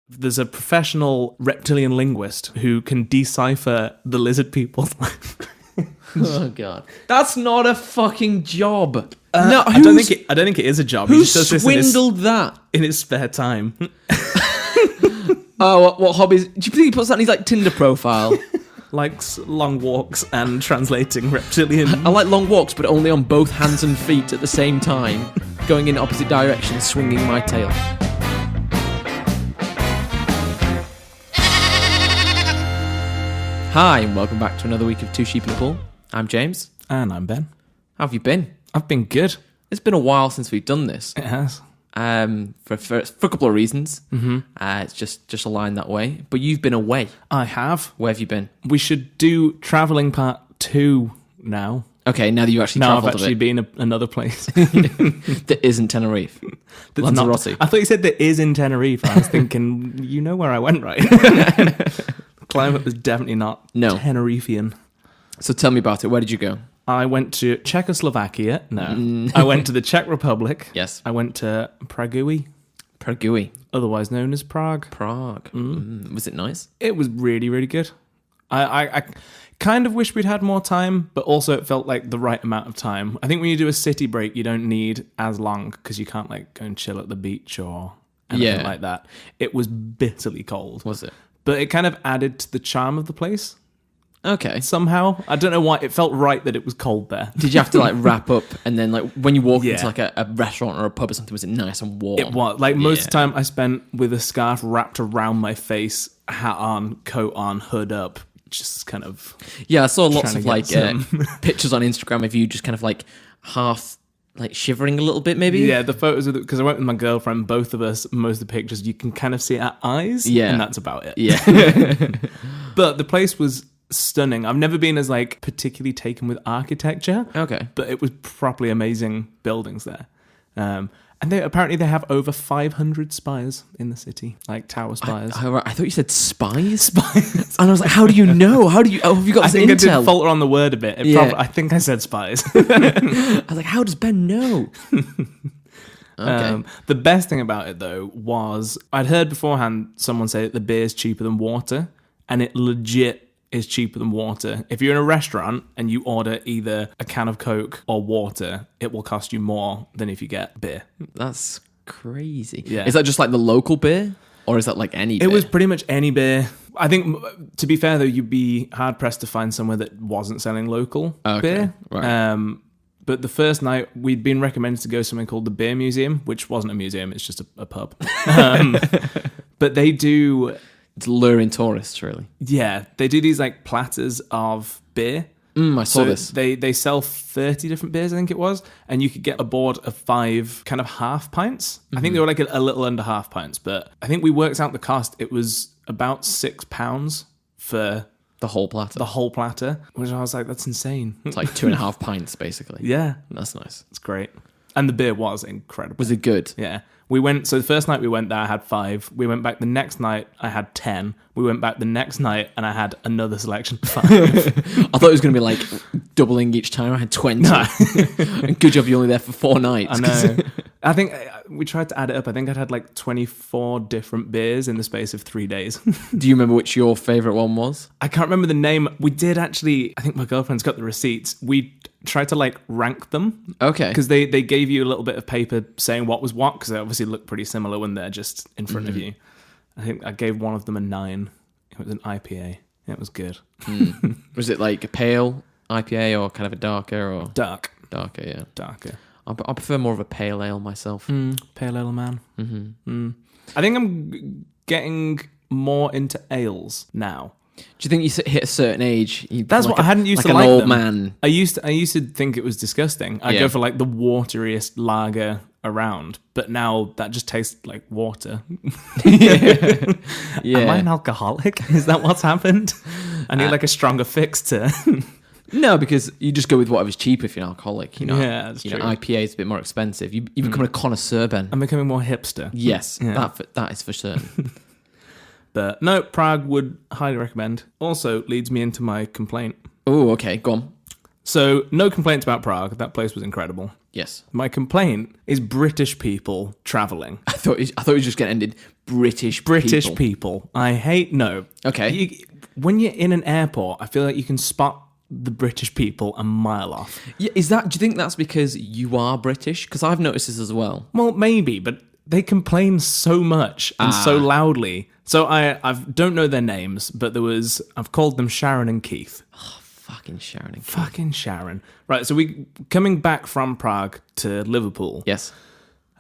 There's a professional reptilian linguist who can decipher the lizard people. Oh god, that's not a fucking job. No, I don't think it is a job. Who He just does this swindled that in his spare time? Oh, what hobbies? Do you think he puts that in his like Tinder profile? Likes long walks and translating reptilian. I like long walks, but only on both hands and feet at the same time, going in opposite directions, swinging my tail. Hi, and welcome back to another week of Two Sheep in a Pool. I'm James. And I'm Ben. How have you been? I've been good. It's been a while since we've done this. It has. For a couple of reasons. Mm-hmm. It's just aligned that way. But you've been away. I have. Where have you been? We should do travelling part 2 now. Okay, now that you actually Now travelled I've actually been another place. that isn't Tenerife. That's Lanzarote. I thought you said there is in Tenerife. I was thinking, you know where I went, right? The climate was definitely not Tenerifean. So tell me about it. Where did you go? I went to Czechoslovakia. No. I went to the Czech Republic. Yes. I went to Prague, otherwise known as Prague. Prague. Was it nice? It was really, really good. I kind of wish we'd had more time, but also it felt like the right amount of time. I think when you do a city break, you don't need as long because you can't like go and chill at the beach or anything like that. It was bitterly cold. Was it? But it kind of added to the charm of the place. Okay. Somehow. I don't know why. It felt right that it was cold there. Did you have to like wrap up and then like when you walk into like a restaurant or a pub or something, was it nice and warm? It was. Like most of the time I spent with a scarf wrapped around my face, hat on, coat on, hood up, just kind of... Yeah, I saw lots of like pictures on Instagram of you just kind of like half... like shivering a little bit, maybe? Yeah, the photos, because I went with my girlfriend, both of us, most of the pictures, you can kind of see our eyes, and that's about it. Yeah. But the place was stunning. I've never been as, like, particularly taken with architecture. Okay. But it was properly amazing buildings there. And apparently they have over 500 spires in the city, like tower spires. I thought you said spies? Spies. And I was like, how do you know? Have you got this intel? I did falter on the word a bit. I think I said spies. I was like, how does Ben know? Okay. The best thing about it, though, was I'd heard beforehand someone say that the beer is cheaper than water, and it legit is cheaper than water. If you're in a restaurant and you order either a can of Coke or water, it will cost you more than if you get beer. That's crazy. Yeah. Is that just like the local beer? Or is that like any beer? It was pretty much any beer. I think, to be fair, though, you'd be hard-pressed to find somewhere that wasn't selling local beer. Right. But the first night, we'd been recommended to go to something called the Beer Museum, which wasn't a museum, it's just a pub. But they do... It's luring tourists, really. Yeah, they do these like platters of beer. I saw this. They sell 30 different beers, I think it was, and you could get a board of 5 kind of half pints. I think they were like a little under half pints, but I think we worked out the cost. It was about £6 for the whole platter. Which I was like, that's insane. It's like 2.5 pints, basically. Yeah. That's nice. It's great. And the beer was incredible. Was it good? Yeah. So the first night we went there, I had 5. We went back the next night, I had 10. We went back the next night, and I had another selection of 5. I thought it was going to be like doubling each time. I had 20. No. And good job you're only there for 4 nights. I know. I think we tried to add it up. I think I'd had like 24 different beers in the space of 3 days. Do you remember which your favourite one was? I can't remember the name. We did actually, I think my girlfriend's got the receipts. We tried to like rank them. Okay. Because they gave you a little bit of paper saying what was what, because they obviously look pretty similar when they're just in front of you. I think I gave one of them a 9. It was an IPA. It was good. Was it like a pale IPA or kind of a darker or? Darker, yeah. Darker. I prefer more of a pale ale myself. Pale ale man. I think I'm getting more into ales now. Do you think you hit a certain age? That's what I hadn't used to like an old them. Man. I used to think it was disgusting. I'd go for like the wateriest lager around, but now that just tastes like water. Yeah. Am I an alcoholic? Is that what's happened? I need like a stronger fix to... No, because you just go with whatever's cheap if you're an alcoholic. You know, yeah, that's true. IPA is a bit more expensive. You become a connoisseur, Ben. I'm becoming more hipster. Yes, that is for certain. But no, Prague would highly recommend. Also leads me into my complaint. Oh, okay, go on. So, no complaints about Prague. That place was incredible. Yes. My complaint is British people traveling. I thought it was just going to end in British people. I hate... No. Okay. When you're in an airport, I feel like you can spot the British people a mile off. Yeah, do you think that's because you are British? Because I've noticed this as well. Well, maybe, but they complain so much and so loudly. So I don't know their names, but I've called them Sharon and Keith. Oh, fucking Sharon and Keith. Fucking Sharon. Right, so we coming back from Prague to Liverpool. Yes.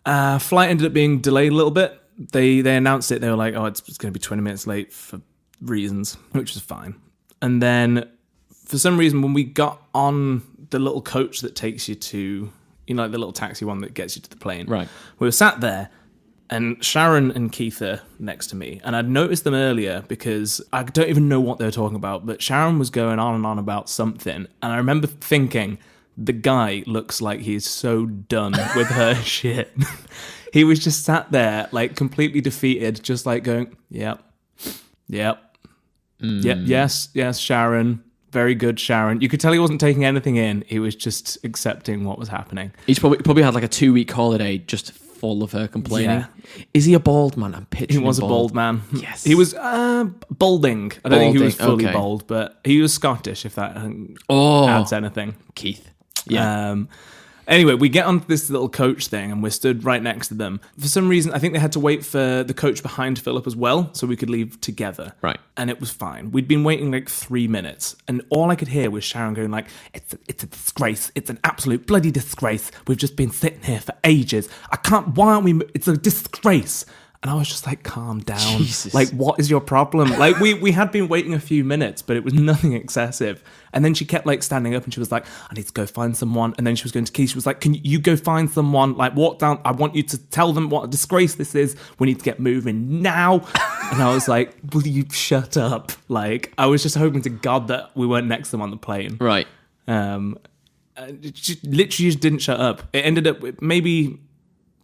Flight ended up being delayed a little bit. They announced it. They were like, oh, it's going to be 20 minutes late for reasons, which was fine. And then for some reason, when we got on the little coach that takes you to, like the little taxi one that gets you to the plane. Right. We were sat there, and Sharon and Keith are next to me. And I'd noticed them earlier because I don't even know what they were talking about, but Sharon was going on and on about something. And I remember thinking, the guy looks like he's so done with her shit. He was just sat there, like, completely defeated, just like going, yep. Yep, yes, Sharon. Very good, Sharon. You could tell he wasn't taking anything in. He was just accepting what was happening. He's probably had like a 2-week holiday just full of her complaining. Yeah. Is he a bald man? I'm picturing He was a bald man. Yes. He was balding. I don't think he was fully bald, but he was Scottish, if that adds anything. Keith. Yeah. Anyway, we get onto this little coach thing and we're stood right next to them. For some reason, I think they had to wait for the coach behind Philip as well, so we could leave together. Right. And it was fine. We'd been waiting like 3 minutes, and all I could hear was Sharon going like, it's a disgrace. It's an absolute bloody disgrace. We've just been sitting here for ages. Why aren't we, it's a disgrace. And I was just like, calm down. Jesus. Like, what is your problem? Like, we had been waiting a few minutes, but it was nothing excessive. And then she kept like standing up and she was like, I need to go find someone. And then she was going to Keith. She was like, can you go find someone? Like, walk down. I want you to tell them what a disgrace this is. We need to get moving now. And I was like, will you shut up? Like, I was just hoping to God that we weren't next to them on the plane. Right. She literally just didn't shut up. It ended up with maybe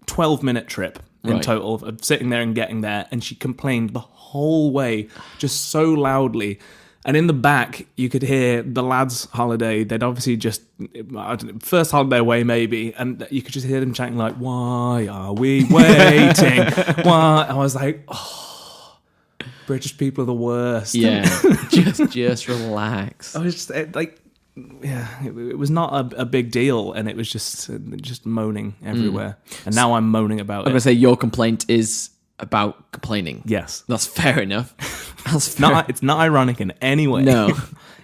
12-minute trip in total of sitting there and getting there, and she complained the whole way just so loudly. And in the back you could hear the lads' holiday. They'd obviously just, I don't know, first holiday away maybe, and you could just hear them chanting like, why are we waiting? Why? I was like, oh, British people are the worst. Yeah. just relax. I was just like, yeah, it was not a big deal, and it was just moaning everywhere. And now I'm moaning about it. I'm going to say your complaint is about complaining. Yes. That's fair enough. It's not ironic in any way. No.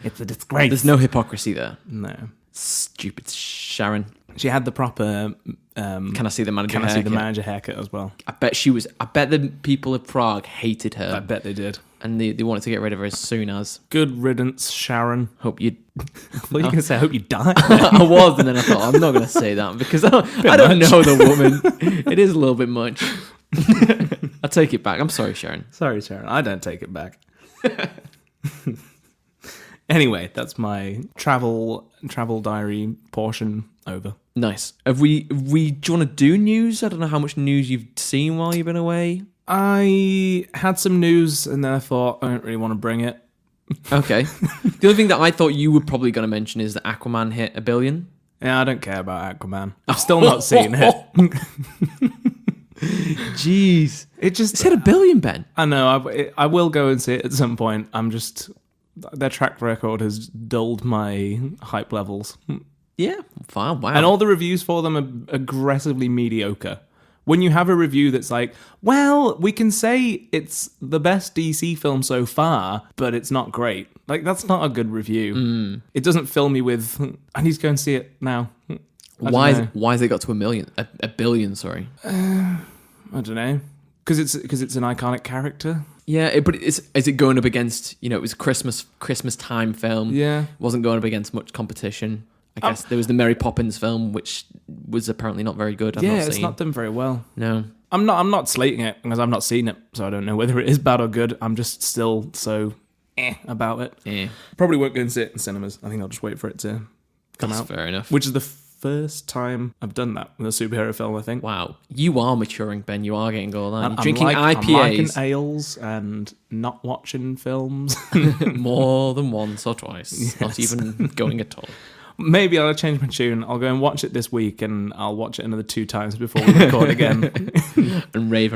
It's a disgrace. There's no hypocrisy there. No. Stupid Sharon. She had the proper... can I see the manager haircut? Can I see the manager haircut as well? I bet the people of Prague hated her. I bet they did. And they wanted to get rid of her as soon as. Good riddance, Sharon. Hope you... What were you going to say? I hope you die. I was, and then I thought, I'm not going to say that because I don't know the woman. It is a little bit much. I take it back. I'm sorry, Sharon. Sorry, Sharon. I don't take it back. Anyway, that's my travel diary portion over. Nice. Do you want to do news? I don't know how much news you've seen while you've been away. I had some news, and then I thought, I don't really want to bring it. Okay. The only thing that I thought you were probably going to mention is that Aquaman hit 1 billion. Yeah, I don't care about Aquaman. I've still not seen it. Jeez. It's hit 1 billion, Ben. I know. I will go and see it at some point. I'm just... Their track record has dulled my hype levels. Yeah. Wow. And all the reviews for them are aggressively mediocre. When you have a review that's like, well, we can say it's the best DC film so far, but it's not great. Like, that's not a good review. It doesn't fill me with, I need to go and see it now. Why has it got to 1 million? A billion, sorry. I don't know. Because it's an iconic character. Yeah, but is it going up against, it was Christmas time film. Yeah. It wasn't going up against much competition. I guess there was the Mary Poppins film, which was apparently not very good. It's not done very well. No. I'm not slating it because I've not seen it, so I don't know whether it is bad or good. I'm just still so about it. Yeah. Probably won't go and see it in cinemas. I think I'll just wait for it to come out. Fair enough. Which is the first time I've done that with a superhero film, I think. Wow. You are maturing, Ben. You are getting all that. I'm drinking IPAs. I'm liking ales and not watching films. More than once or twice. Yes. Not even going at all. maybe I'll change my tune. I'll go and watch it this week, and I'll watch it another 2 times before we record again. And rave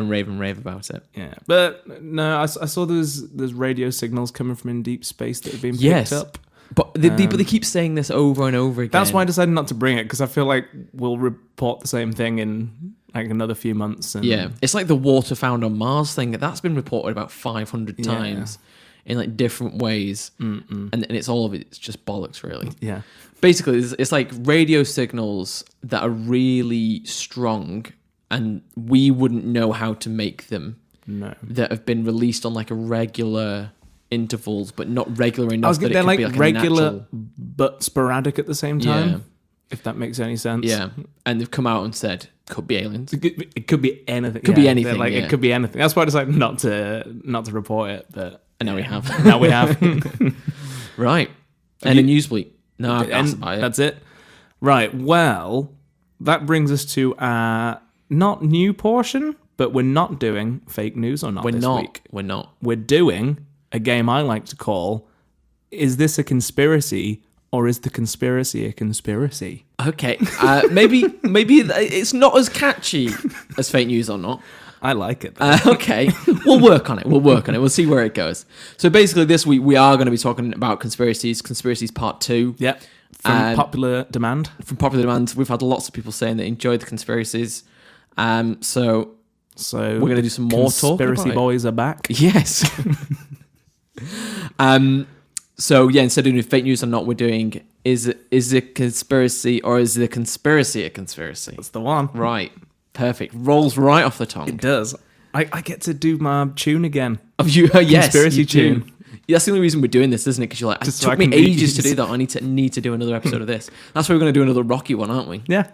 about it. Yeah, but no, I saw there's radio signals coming from in deep space that have been picked up. But they keep saying this over and over again. That's why I decided not to bring it, because I feel like we'll report the same thing in like another few months. And yeah, it's like the water found on Mars thing. That's been reported about 500 times in like different ways, and it's all of it. It's just bollocks, really. Yeah. Basically, it's like radio signals that are really strong, and we wouldn't know how to make them. No. That have been released on like a regular intervals, but not regular enough. They're like regular, but sporadic at the same time. Yeah. If that makes any sense. Yeah, and they've come out and said could be aliens. It could be anything. Could be anything. Like it could be anything. That's why I decided not to report it. But and now we have. Now we have. Right. And a news bleat. No, that's it. Right. Well, that brings us to our not new portion, but we're not doing fake news or not this week. We're not. We're doing a game I like to call, Is This a Conspiracy, or Is the Conspiracy a Conspiracy? Okay. Maybe it's not as catchy as fake news or not. I like it. Okay. We'll work on it. We'll see where it goes. So basically this week we are going to be talking about Conspiracies Part 2. Yeah. From popular demand. We've had lots of people saying they enjoyed the Conspiracies. So we're going to do some more talk. Conspiracy boys are back. Yes. So yeah, instead of doing fake news or not, we're doing is it conspiracy or is the conspiracy a conspiracy? That's the one. Right. Perfect. Rolls right off the tongue. It does. I get to do my tune again. Of you, yes, conspiracy tune. That's the only reason we're doing this, isn't it? Because you're like, it took me ages to do that. I need to do another episode of this. That's why we're going to do another Rocky one, aren't we? Yeah.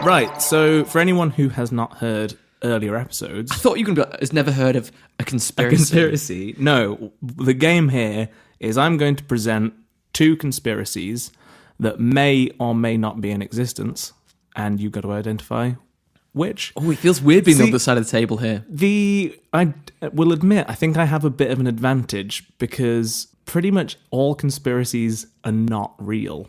Right, so for anyone who has not heard earlier episodes... I thought you were going to be has never heard of a conspiracy. A conspiracy? No, the game here is I'm going to present 2 conspiracies that may or may not be in existence, and you've got to identify which. Oh, it feels weird being on the other side of the table here. I will admit, I think I have a bit of an advantage because pretty much all conspiracies are not real.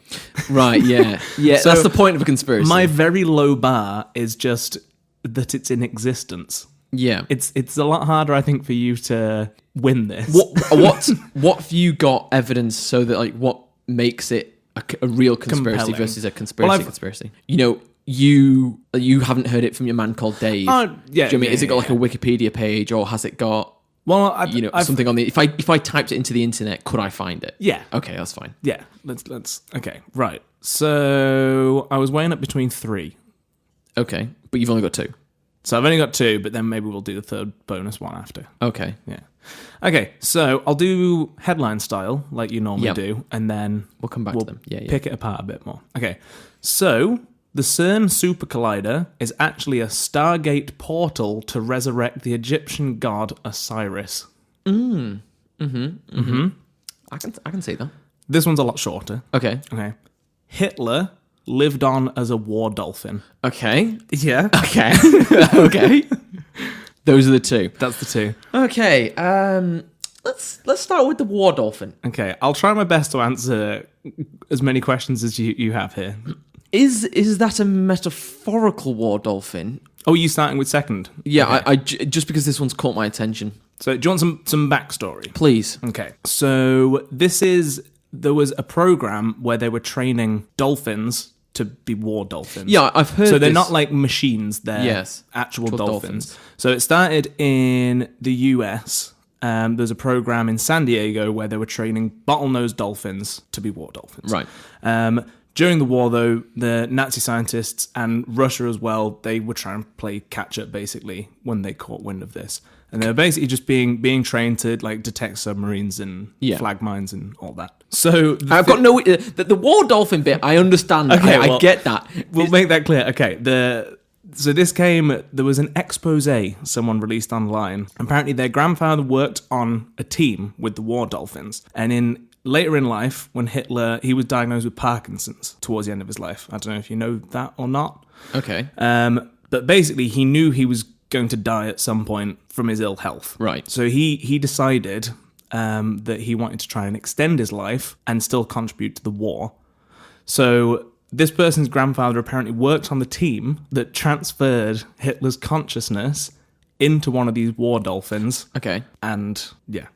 Right, yeah. Yeah, so that's the point of a conspiracy. My very low bar is just that it's in existence. Yeah. It's a lot harder, I think, for you to win this. What have you got evidence so that, like, what makes it a real conspiracy compelling versus a conspiracy? You know, you haven't heard it from your man called Dave. Yeah. Do you know what I mean? Has it got like a Wikipedia page, or has it got something on the? If I typed it into the internet, could I find it? Yeah. Okay, that's fine. Yeah. Let's. Okay. Right. So I was weighing up between 3. Okay, but you've only got 2. So I've only got 2, but then maybe we'll do the third bonus one after. Okay. Yeah. Okay. So I'll do headline style like you normally do, and then we'll come back to them. Yeah. Pick it apart a bit more. Okay. So the CERN super collider is actually a Stargate portal to resurrect the Egyptian god Osiris. I can see that. This one's a lot shorter. Okay. Hitler lived on as a war dolphin. Okay. Yeah. Okay. Okay. Those are the 2. That's the 2. Okay. Let's start with the war dolphin. Okay. I'll try my best to answer as many questions as you have here. Is that a metaphorical war dolphin? Oh, you starting with second? Yeah, okay. I just because this one's caught my attention. So do you want some backstory? Please. Okay. So there was a program where they were training dolphins to be war dolphins. Yeah, I've heard. So they're not like machines; they're actual dolphins. So it started in the US. There's a program in San Diego where they were training bottlenose dolphins to be war dolphins. Right. During the war, though, the Nazi scientists and Russia as well, they were trying to play catch-up, basically, when they caught wind of this. And they were basically just being trained to like detect submarines and flag mines and all that. So I've got no... The war dolphin bit, I understand. Okay, I get that. We'll make that clear. Okay, there was an expose someone released online. Apparently their grandfather worked on a team with the war dolphins. And later in life, when Hitler, he was diagnosed with Parkinson's towards the end of his life. I don't know if you know that or not. Okay. But basically he knew he was going to die at some point from his ill health. Right. So he decided that he wanted to try and extend his life and still contribute to the war. So this person's grandfather apparently worked on the team that transferred Hitler's consciousness into one of these war dolphins. Okay. And yeah.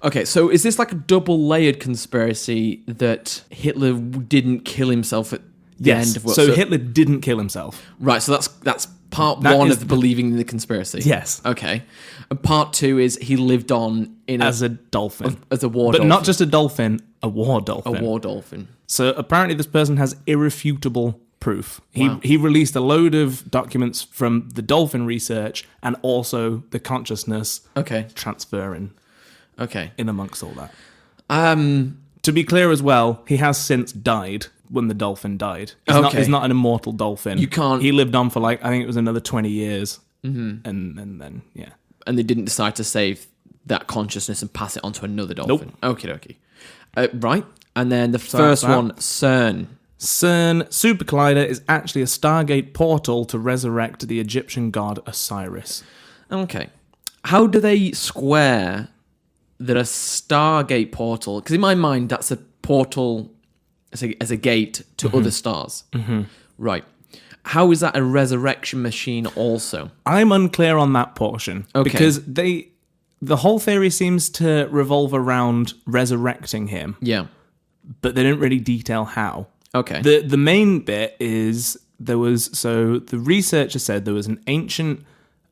Okay, so is this like a double-layered conspiracy that Hitler didn't kill himself at the end of what? So Hitler didn't kill himself. Right, so that's part That one is of the believing in the conspiracy. Yes. Okay. And part two is he lived on As a dolphin. as a war But dolphin. not just a dolphin, a war dolphin. A war dolphin. So apparently this person has irrefutable proof. Wow. He released a load of documents from the dolphin research and also the consciousness Okay. transferring Okay. in amongst all that. Um. To be clear as well, he has since died when the dolphin died. He's not an immortal dolphin. You can't- He lived on for I think it was another 20 years. Mm-hmm. And then, yeah. And they didn't decide to save that consciousness and pass it on to another dolphin. Nope. Okie dokie. Right. And then the first that's that. one, CERN. CERN Super Collider is actually a Stargate portal to resurrect the Egyptian god Osiris. Okay. How do they square that a Stargate portal? Because in my mind, that's a portal as a gate to other stars. Mm-hmm. Right. How is that a resurrection machine also? I'm unclear on that portion. Okay. Because the whole theory seems to revolve around resurrecting him, Yeah. but they didn't really detail how. Okay. The main bit is the researcher said there was an ancient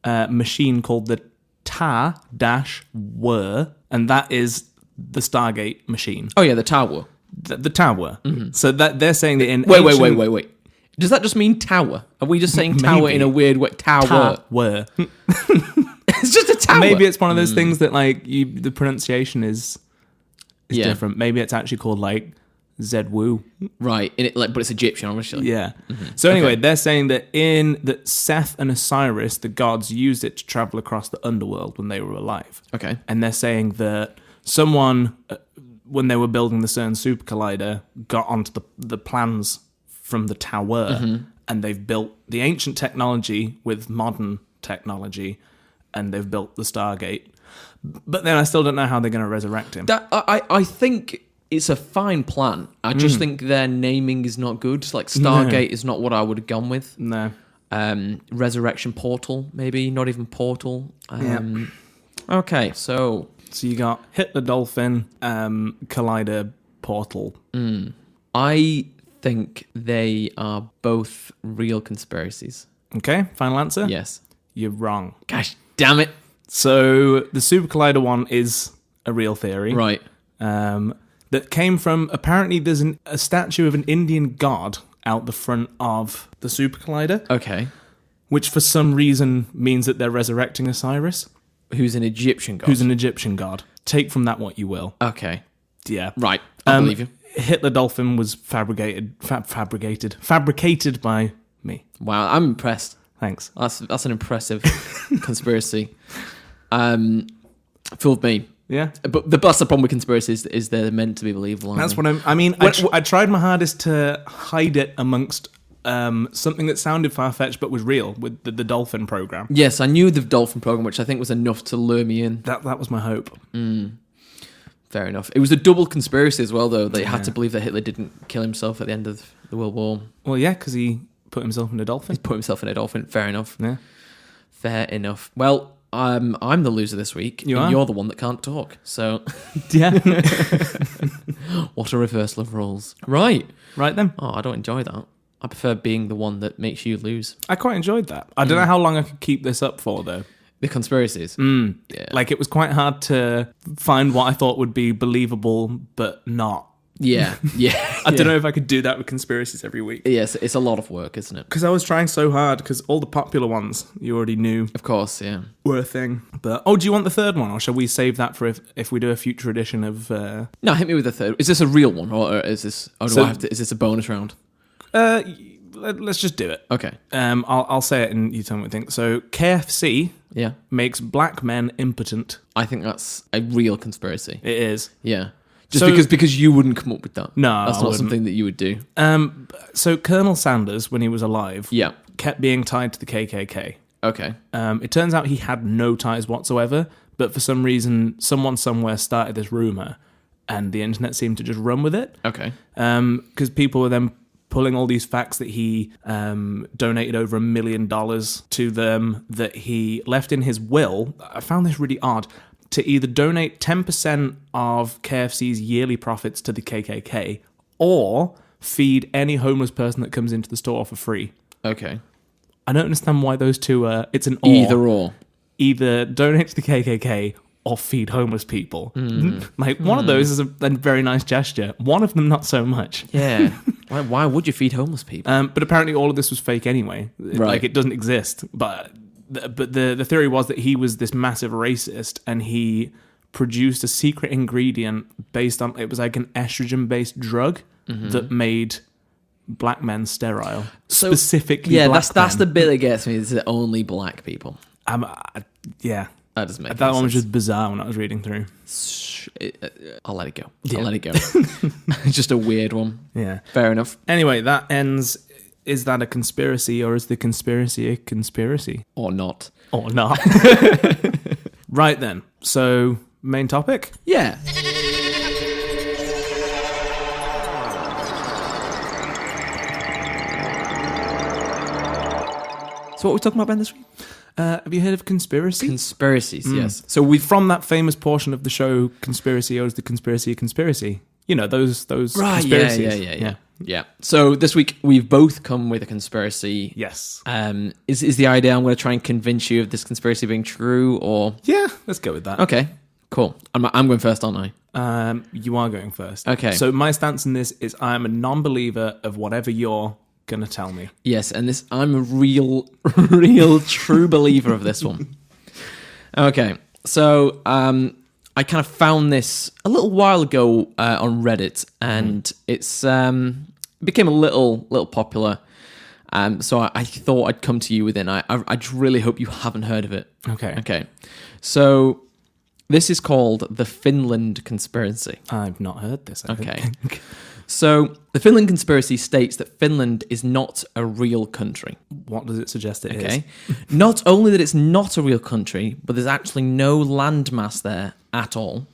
machine called the Ta-Were, and that is the Stargate machine. Oh, yeah, the tower. The Tower. Mm-hmm. So that they're saying that in Wait. Does that just mean tower? Are we just saying tower Maybe. in a weird way? Tower. Were. It's just a tower. Maybe it's one of those things that the pronunciation is Yeah. different. Maybe it's actually called Zedwu. Right. But it's Egyptian, obviously. Yeah. So anyway, they're saying that Seth and Osiris, the gods, used it to travel across the underworld when they were alive. Okay. And they're saying that someone, when they were building the CERN Super Collider, got onto the plans from the tower, and they've built the ancient technology with modern technology, and they've built the Stargate. But then I still don't know how they're going to resurrect him. I think it's a fine plan. I just think their naming is not good. Like Stargate is not what I would have gone with. No. Resurrection portal, maybe not even portal. Okay, so you got Hitler Dolphin, Collider Portal. I think they are both real conspiracies. Okay, final answer? Yes. You're wrong. Gosh, damn it. So the Super Collider one is a real theory. Right. That came from, apparently there's a statue of an Indian god out the front of the Super Collider, Okay. which for some reason means that they're resurrecting Osiris, Who's an Egyptian god? who's an Egyptian god. Take from that what you will. Okay. Yeah. Right. I believe you. Hitler Dolphin was fabricated by me. Wow, I'm impressed. Thanks. That's an impressive conspiracy. Fooled me. Yeah. But that's the problem with conspiracies is they're meant to be believable. That's what I tried my hardest to hide it amongst something that sounded far-fetched but was real with the Dolphin program. Yes, I knew the Dolphin program, which I think was enough to lure me in. That was my hope. Fair enough. It was a double conspiracy as well, though. They had to believe that Hitler didn't kill himself at the end of the World War. Well, yeah, because he put himself in a dolphin. He put himself in a dolphin. Fair enough. Yeah. Fair enough. Well, I'm the loser this week. You're the one that can't talk. So, Yeah. what a reversal of roles. Right. Right then. Oh, I don't enjoy that. I prefer being the one that makes you lose. I quite enjoyed that. I don't know how long I could keep this up for, though. The conspiracies. Yeah. Like, it was quite hard to find what I thought would be believable, but not. Yeah. Yeah. I don't know if I could do that with conspiracies every week. Yes, it's a lot of work, isn't it? Because I was trying so hard, because all the popular ones you already knew Of course, yeah. were a thing. But, do you want the third one, or shall we save that for if we do a future edition of... No, hit me with the third. Is this a real one, or is this? Or do I have to? Is this a bonus round? Let's just do it. Okay. I'll say it and you tell me what you think. So, KFC Yeah. makes black men impotent. I think that's a real conspiracy. It is. Yeah. Just So- because you wouldn't come up with that. No, That's I not wouldn't. something that you would do. So Colonel Sanders, when he was alive, Yeah. kept being tied to the KKK. Okay. It turns out he had no ties whatsoever, but for some reason, someone somewhere started this rumor, and the internet seemed to just run with it. Okay. Because people were then pulling all these facts that he donated over $1 million to them, that he left in his will. I found this really odd. To either donate 10% of KFC's yearly profits to the KKK, or feed any homeless person that comes into the store for free. Okay. I don't understand why those two are... It's an Either or. Either donate to the KKK or feed homeless people. One of those is a very nice gesture. One of them, not so much. Yeah. Why would you feed homeless people? But apparently all of this was fake anyway. Right. It doesn't exist. But the theory was that he was this massive racist, and he produced a secret ingredient based on... It was like an estrogen-based drug that made black men sterile. So, specifically yeah, black that's men. the bit that gets me, is that only black people. Yeah. That doesn't make That any one was sense. just bizarre when I was reading through. I'll let it go. Yeah. I'll let it go. It's just a weird one. Yeah. Fair enough. Anyway, that ends... Is that a conspiracy, or is the conspiracy a conspiracy? Or not. Or not. Right then. So, main topic? Yeah. So what are we talking about, Ben, this week? Have you heard of conspiracy? Conspiracies, yes. So we've... From that famous portion of the show, Conspiracy, or is the conspiracy a conspiracy? You know, those Right, conspiracies. yeah. So this week we've both come with a conspiracy. Yes. Is the idea I'm going to try and convince you of this conspiracy being true, or... Yeah, let's go with that. Okay, cool. I'm going first, aren't I? You are going first. Okay. So my stance in this is I'm a non-believer of whatever you're going to tell me. Yes, and I'm a real true believer of this one. Okay, so I kind of found this a little while ago on Reddit, and it's became a little popular. So I thought I'd come to you with it. I just really hope you haven't heard of it. Okay. So this is called the Finland conspiracy. I've not heard this. I Okay. think. So the Finland conspiracy states that Finland is not a real country. What does it suggest it is? Okay. Not only that it's not a real country, but there's actually no landmass there at all.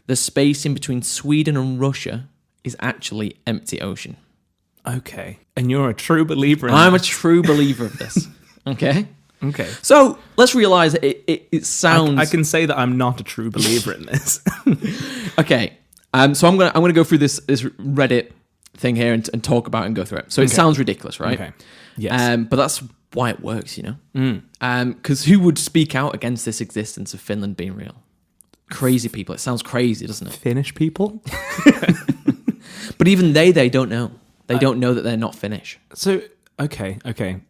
The space in between Sweden and Russia is actually empty ocean. Okay. And you're a true believer in I'm a this. true believer of this. Okay. Okay. So let's realize it sounds... I can say that I'm not a true believer in this. Okay. So I'm gonna go through this Reddit thing here and talk about it and go through it. So it sounds ridiculous, right? Okay. Yes. But that's why it works, you know. Because who would speak out against this existence of Finland being real? Crazy people. It sounds crazy, doesn't it? Finnish people? But even they don't know. They don't know that they're not Finnish. So, okay. Okay.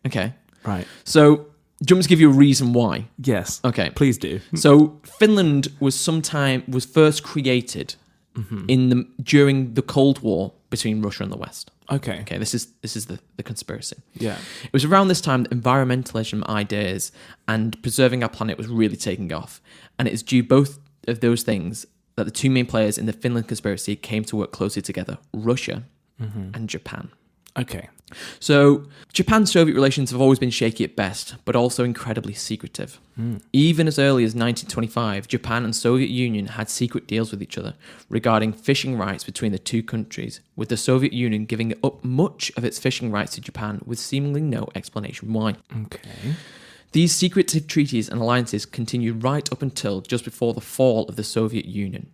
Right. So, do you want me to give you a reason why? Yes. Okay. Please do. So Finland was first created during the Cold War between Russia and the West. Okay. Okay, this is the conspiracy. Yeah. It was around this time that environmentalism ideas and preserving our planet was really taking off, and it is due both of those things that the two main players in the Finland conspiracy came to work closely together: Russia and Japan. Okay. So, Japan-Soviet relations have always been shaky at best, but also incredibly secretive. Even as early as 1925, Japan and Soviet Union had secret deals with each other regarding fishing rights between the two countries, with the Soviet Union giving up much of its fishing rights to Japan with seemingly no explanation why. Okay. These secretive treaties and alliances continued right up until just before the fall of the Soviet Union.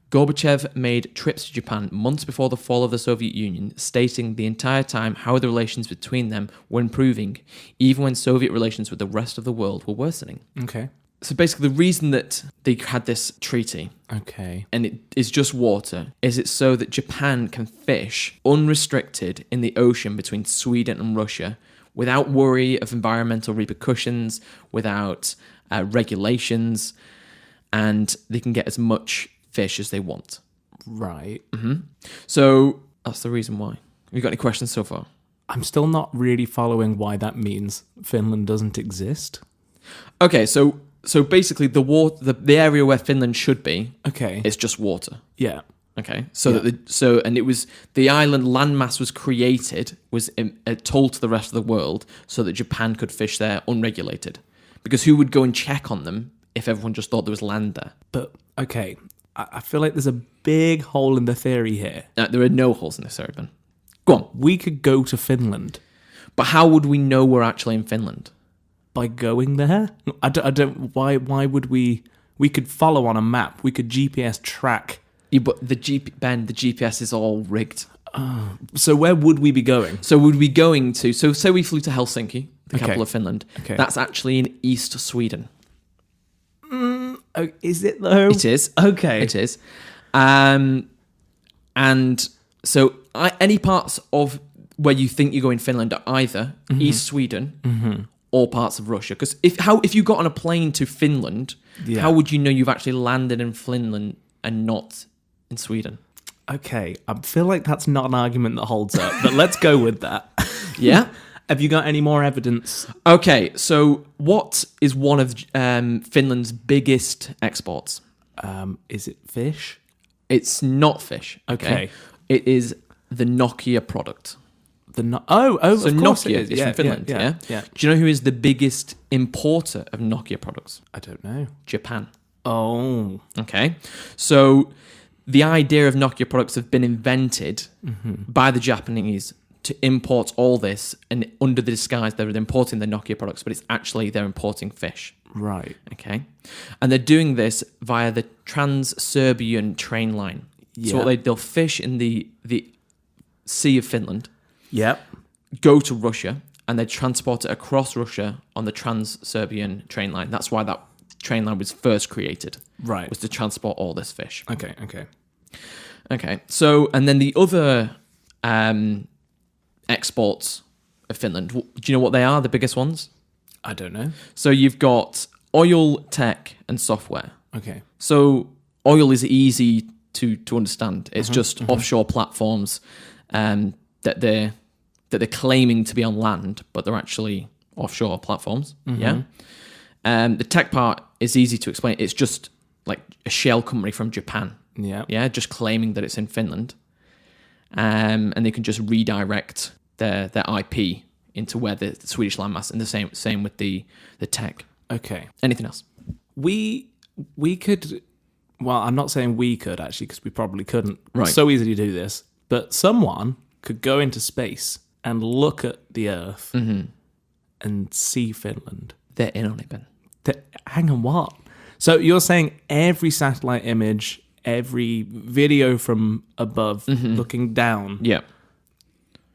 Gorbachev made trips to Japan months before the fall of the Soviet Union, stating the entire time how the relations between them were improving, even when Soviet relations with the rest of the world were worsening. Okay. So basically, the reason that they had this treaty, Okay. and it is just water, is it's so that Japan can fish unrestricted in the ocean between Sweden and Russia without worry of environmental repercussions, without regulations, and they can get as much fish as they want. Right. So that's the reason why. Have you got any questions so far? I'm still not really following why that means Finland doesn't exist. Okay, so basically the area where Finland should be, Okay. is just water. Yeah. Okay, the island landmass was created, was told to the rest of the world so that Japan could fish there unregulated. Because who would go and check on them if everyone just thought there was land there? But, okay, I feel like there's a big hole in the theory here. There are no holes in this theory, Ben. Go on. We could go to Finland. But how would we know we're actually in Finland? By going there? I don't why would we could follow on a map. We could GPS track. Yeah, but the GPS is all rigged. So where would we be going? So would we going to... So say we flew to Helsinki, the Okay. capital of Finland. Okay. That's actually in East Sweden. Oh, is it though? It is. Okay. It is. And so any parts of where you think you go in Finland are either East Sweden or parts of Russia. Because if you got on a plane to Finland, Yeah. how would you know you've actually landed in Finland and not in Sweden? Okay. I feel like that's not an argument that holds up, but let's go with that. Yeah? Have you got any more evidence? Okay, so what is one of Finland's biggest exports? Is it fish? It's not fish. Okay. It is the Nokia product. So So of course Nokia it is. is from Finland, yeah? yeah. Do you know who is the biggest importer of Nokia products? I don't know. Japan. Oh. Okay. So the idea of Nokia products have been invented by the Japanese to import all this, and under the disguise they're importing the Nokia products, but it's actually they're importing fish. Right. Okay. And they're doing this via the Trans-Serbian train line. So Yeah. what they'll fish in the Sea of Finland, Yep. go to Russia, and they transport it across Russia on the Trans-Serbian train line. That's why that train line was first created. Right. Was to transport all this fish. Okay. Okay. So, and then the other exports of Finland, do you know what they are, the biggest ones? I don't know. So you've got oil, tech, and software. Okay. So oil is easy to understand. It's just offshore platforms that they're claiming to be on land, but they're actually offshore platforms. Yeah. The tech part is easy to explain. It's just like a shell company from Japan. Yeah. Yeah, just claiming that it's in Finland, and they can just redirect their IP into where the Swedish landmass, and the same with the tech. Okay. Anything else? We could. Well, I'm not saying we could actually, because we probably couldn't. Right. It's so easy to do this, but someone could go into space and look at the Earth and see Finland. They're in on it, Ben. Hang on, what? So you're saying every satellite image, every video from above looking down Yeah.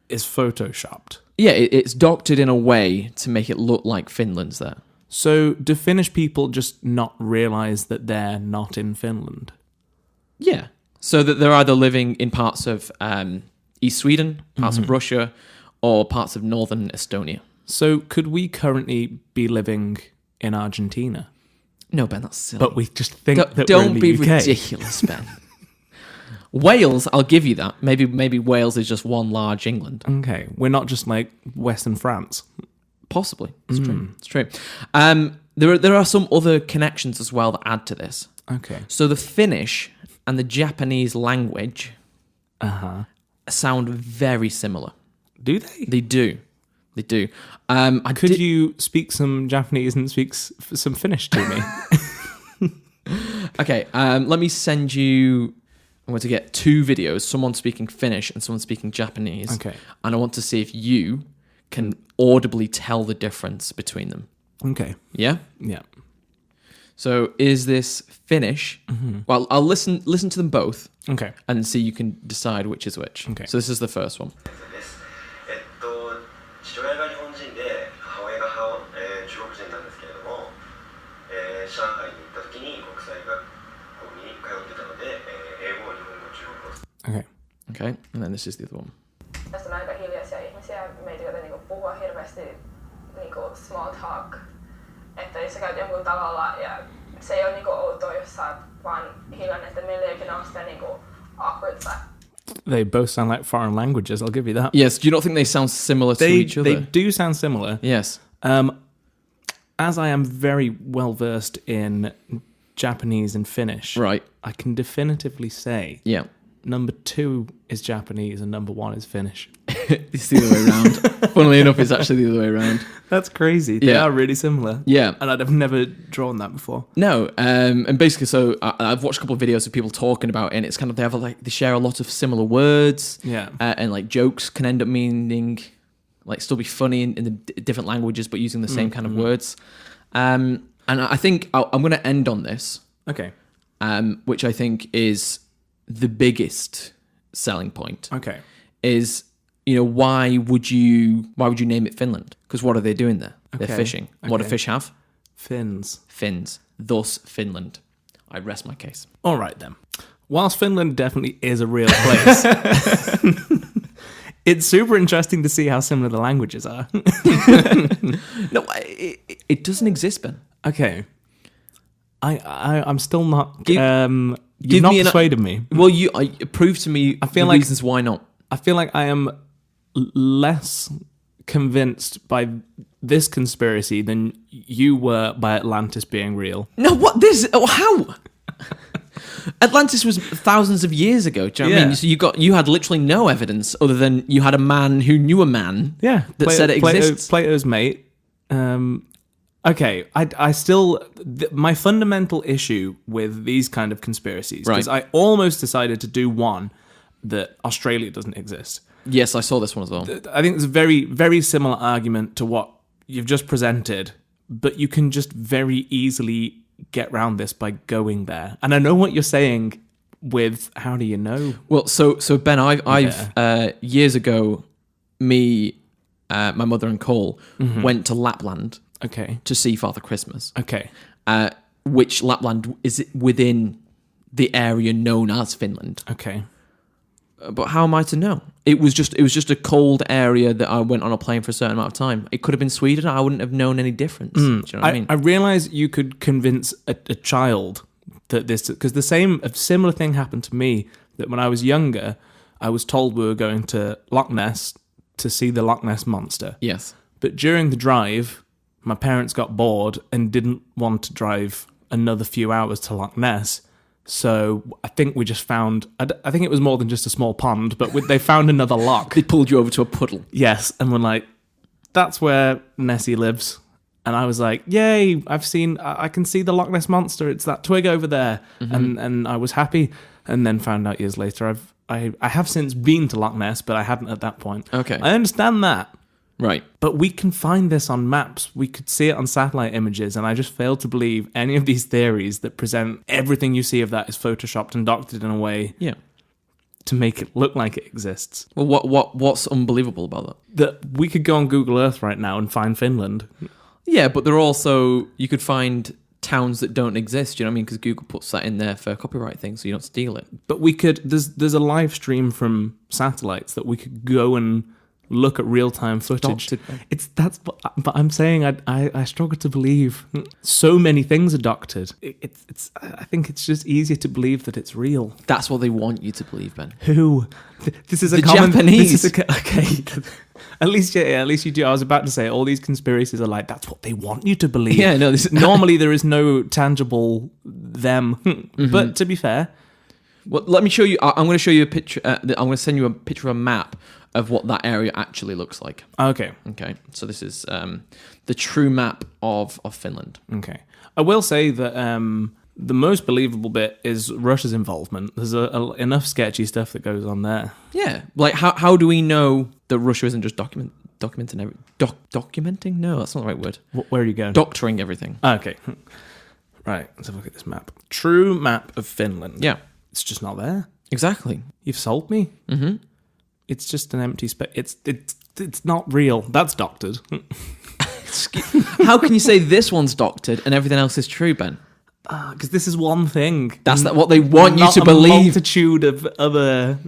is photoshopped? Yeah, it's doctored in a way to make it look like Finland's there. So do Finnish people just not realise that they're not in Finland? Yeah. So that they're either living in parts of East Sweden, parts of Russia, or parts of northern Estonia. So could we currently be living in Argentina? No, Ben, that's silly. But we just think that we're in Don't the be UK. ridiculous, Ben. Wales, I'll give you that. Maybe Wales is just one large England. Okay, we're not just like Western France. Possibly. It's true. It's true. There are some other connections as well that add to this. Okay. So the Finnish and the Japanese language sound very similar. Do they? They do. They do. Could you speak some Japanese and speak some Finnish to me? Okay, let me send you... I'm going to get two videos, someone speaking Finnish and someone speaking Japanese. Okay. And I want to see if you can audibly tell the difference between them. Okay. Yeah? Yeah. So is this Finnish? Well, I'll listen to them both Okay. and see you can decide which is which. Okay. So this is the first one. 父親が日本人で母親が中国人なんですけれども、上海に行った時に国際学校に通ってたので、英語、日本語、中国語。 Okay. Okay, and then this is the other one. Tästä on aika hiljaisia ihmisiä, me ei tykätä niinku puhua hirveästi niinku small talk. Että jos sä käyt jonkun tavalla ja se ei ole niinku outoa, jos sä oot vaan hiljainen, että meillä ei ikinä ole sitä niinku awkward side. They both sound like foreign languages, I'll give you that. Yes, do you not think they sound similar to each other? They do sound similar. Yes. As I am very well versed in Japanese and Finnish, Right. I can definitively say Yeah. number 2 is Japanese, and number 1 is Finnish. It's the other way around. Funnily enough, it's actually the other way around. That's crazy. They are really similar. Yeah. And I'd have never drawn that before. No, and basically, so I've watched a couple of videos of people talking about it, and it's kind of, they share a lot of similar words. Yeah. And like jokes can end up meaning, like, still be funny in the different languages, but using the same kind of words. And I think I'm going to end on this. Okay. Which I think is the biggest selling point. Okay. Is, why would you name it Finland? Because what are they doing there? Okay. They're fishing. What do fish have? Fins. Thus Finland. I rest my case. All right, then. Whilst Finland definitely is a real place, it's super interesting to see how similar the languages are. No, it doesn't exist, Ben. Okay. I'm still not... Give you've not me persuaded me. Well, prove to me I feel the reasons why not. I feel like I am less convinced by this conspiracy than you were by Atlantis being real. No, what? How? Atlantis was thousands of years ago. Do you know what I mean? So you had literally no evidence other than you had a man who knew a man. Yeah, that said it exists. Plato's mate. Okay, I still my fundamental issue with these kind of conspiracies, because I almost decided to do one that Australia doesn't exist. Yes, I saw this one as well. I think it's a very, very similar argument to what you've just presented, but you can just very easily get around this by going there. And I know what you're saying with how do you know? Well, so Ben, I've years ago, my mother and Cole went to Lapland. Okay. To see Father Christmas. Okay. Which Lapland is within the area known as Finland. Okay. But how am I to know? It was just a cold area that I went on a plane for a certain amount of time. It could have been Sweden. I wouldn't have known any difference. Do you know what I mean? I realize you could convince a child that this, because a similar thing happened to me, that when I was younger, I was told we were going to Loch Ness to see the Loch Ness monster. Yes. But during the drive, my parents got bored and didn't want to drive another few hours to Loch Ness. So I think we just found... I think it was more than just a small pond, but they found another loch. They pulled you over to a puddle. Yes, and we're like, that's where Nessie lives. And I was like, yay, I can see the Loch Ness Monster. It's that twig over there. Mm-hmm. And I was happy. And then found out years later, I have since been to Loch Ness, but I hadn't at that point. Okay. I understand that. Right. But we can find this on maps. We could see it on satellite images, and I just fail to believe any of these theories that present everything you see of that is photoshopped and doctored in a way to make it look like it exists. Well, what's unbelievable about that? That we could go on Google Earth right now and find Finland. Yeah, but there are also... You could find towns that don't exist, you know what I mean? Because Google puts that in there for copyright things, so you don't steal it. But we could... There's a live stream from satellites that we could go and... look at real-time footage. But I'm saying I struggle to believe so many things are doctored. I think it's just easier to believe that it's real. That's what they want you to believe, Ben. Who? This is the Japanese. Okay. At least you do. I was about to say all these conspiracies are like that's what they want you to believe. Yeah, no. Normally there is no tangible them. Mm-hmm. But to be fair, well, let me show you. I'm going to show you a picture. I'm going to send you a picture of a map of what that area actually looks like. Okay. So this is the true map of Finland. Okay. I will say that the most believable bit is Russia's involvement. There's enough sketchy stuff that goes on there. Yeah. Like, how do we know that Russia isn't just documenting everything? Documenting? No, that's not the right word. Where are you going? Doctoring everything. Okay. Right. Let's have a look at this map. True map of Finland. Yeah. It's just not there. Exactly. You've sold me. Mm-hmm. It's just an empty space. It's not real. That's doctored. How can you say this one's doctored and everything else is true, Ben? Because this is one thing. That's what they want you to Not believe. a multitude of other...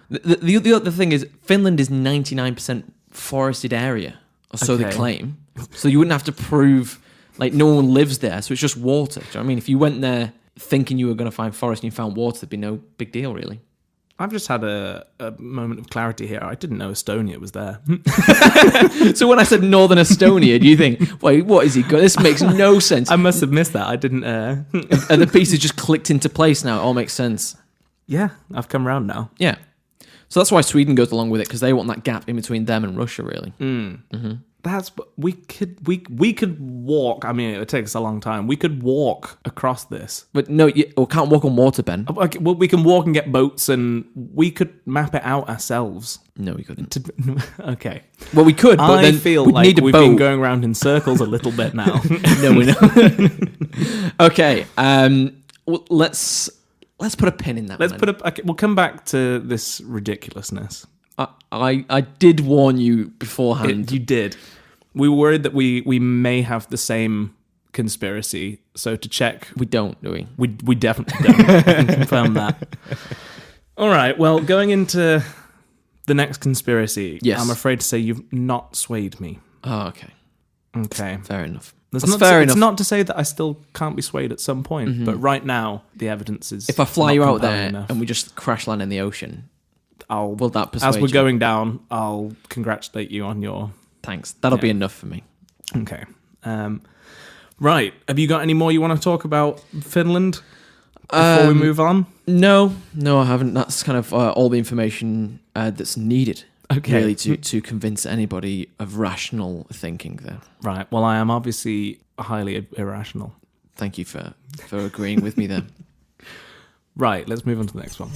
The other thing is, Finland is 99% forested area, or so they claim. So you wouldn't have to prove, like, no one lives there, so it's just water. Do you know what I mean? If you went there thinking you were going to find forest and you found water, there'd be no big deal, really. I've just had a moment of clarity here. I didn't know Estonia was there. So when I said Northern Estonia, do you think, wait, what is he got? This makes no sense. I must have missed that. I didn't... And the pieces just clicked into place now. It all makes sense. Yeah, I've come around now. Yeah. So that's why Sweden goes along with it, because they want that gap in between them and Russia, really. That's we could walk. I mean, it would take us a long time. We could walk across this. But no, we can't walk on water, Ben. Okay, well, we can walk and get boats, and we could map it out ourselves. No, we couldn't. Okay. Well, we could, but I then feel we'd like need a we've boat. been going around in circles a little bit now. No, we know. Okay. Well, let's put a pin in that. Okay, we'll come back to this ridiculousness. I did warn you beforehand. You did. We were worried that we may have the same conspiracy. So to check, We don't, do we? we definitely don't. I can confirm that. All right. Well, going into the next conspiracy, Yes. I'm afraid to say you've not swayed me. Oh, okay. Okay. Fair enough. That's That's not fair It's enough. not to say that I still can't be swayed at some point, but right now the evidence is. If I fly not you out compelling there enough. and we just crash land in the ocean, will that persuade as we're you? going down, I'll congratulate you on your. thanks. That'll be enough for me. Okay. Right. Have you got any more you want to talk about Finland before we move on? No, I haven't. That's kind of all the information that's needed. Okay. Really, to convince anybody of rational thinking there. Right. Well, I am obviously highly irrational. Thank you for agreeing with me there. Right. Let's move on to the next one.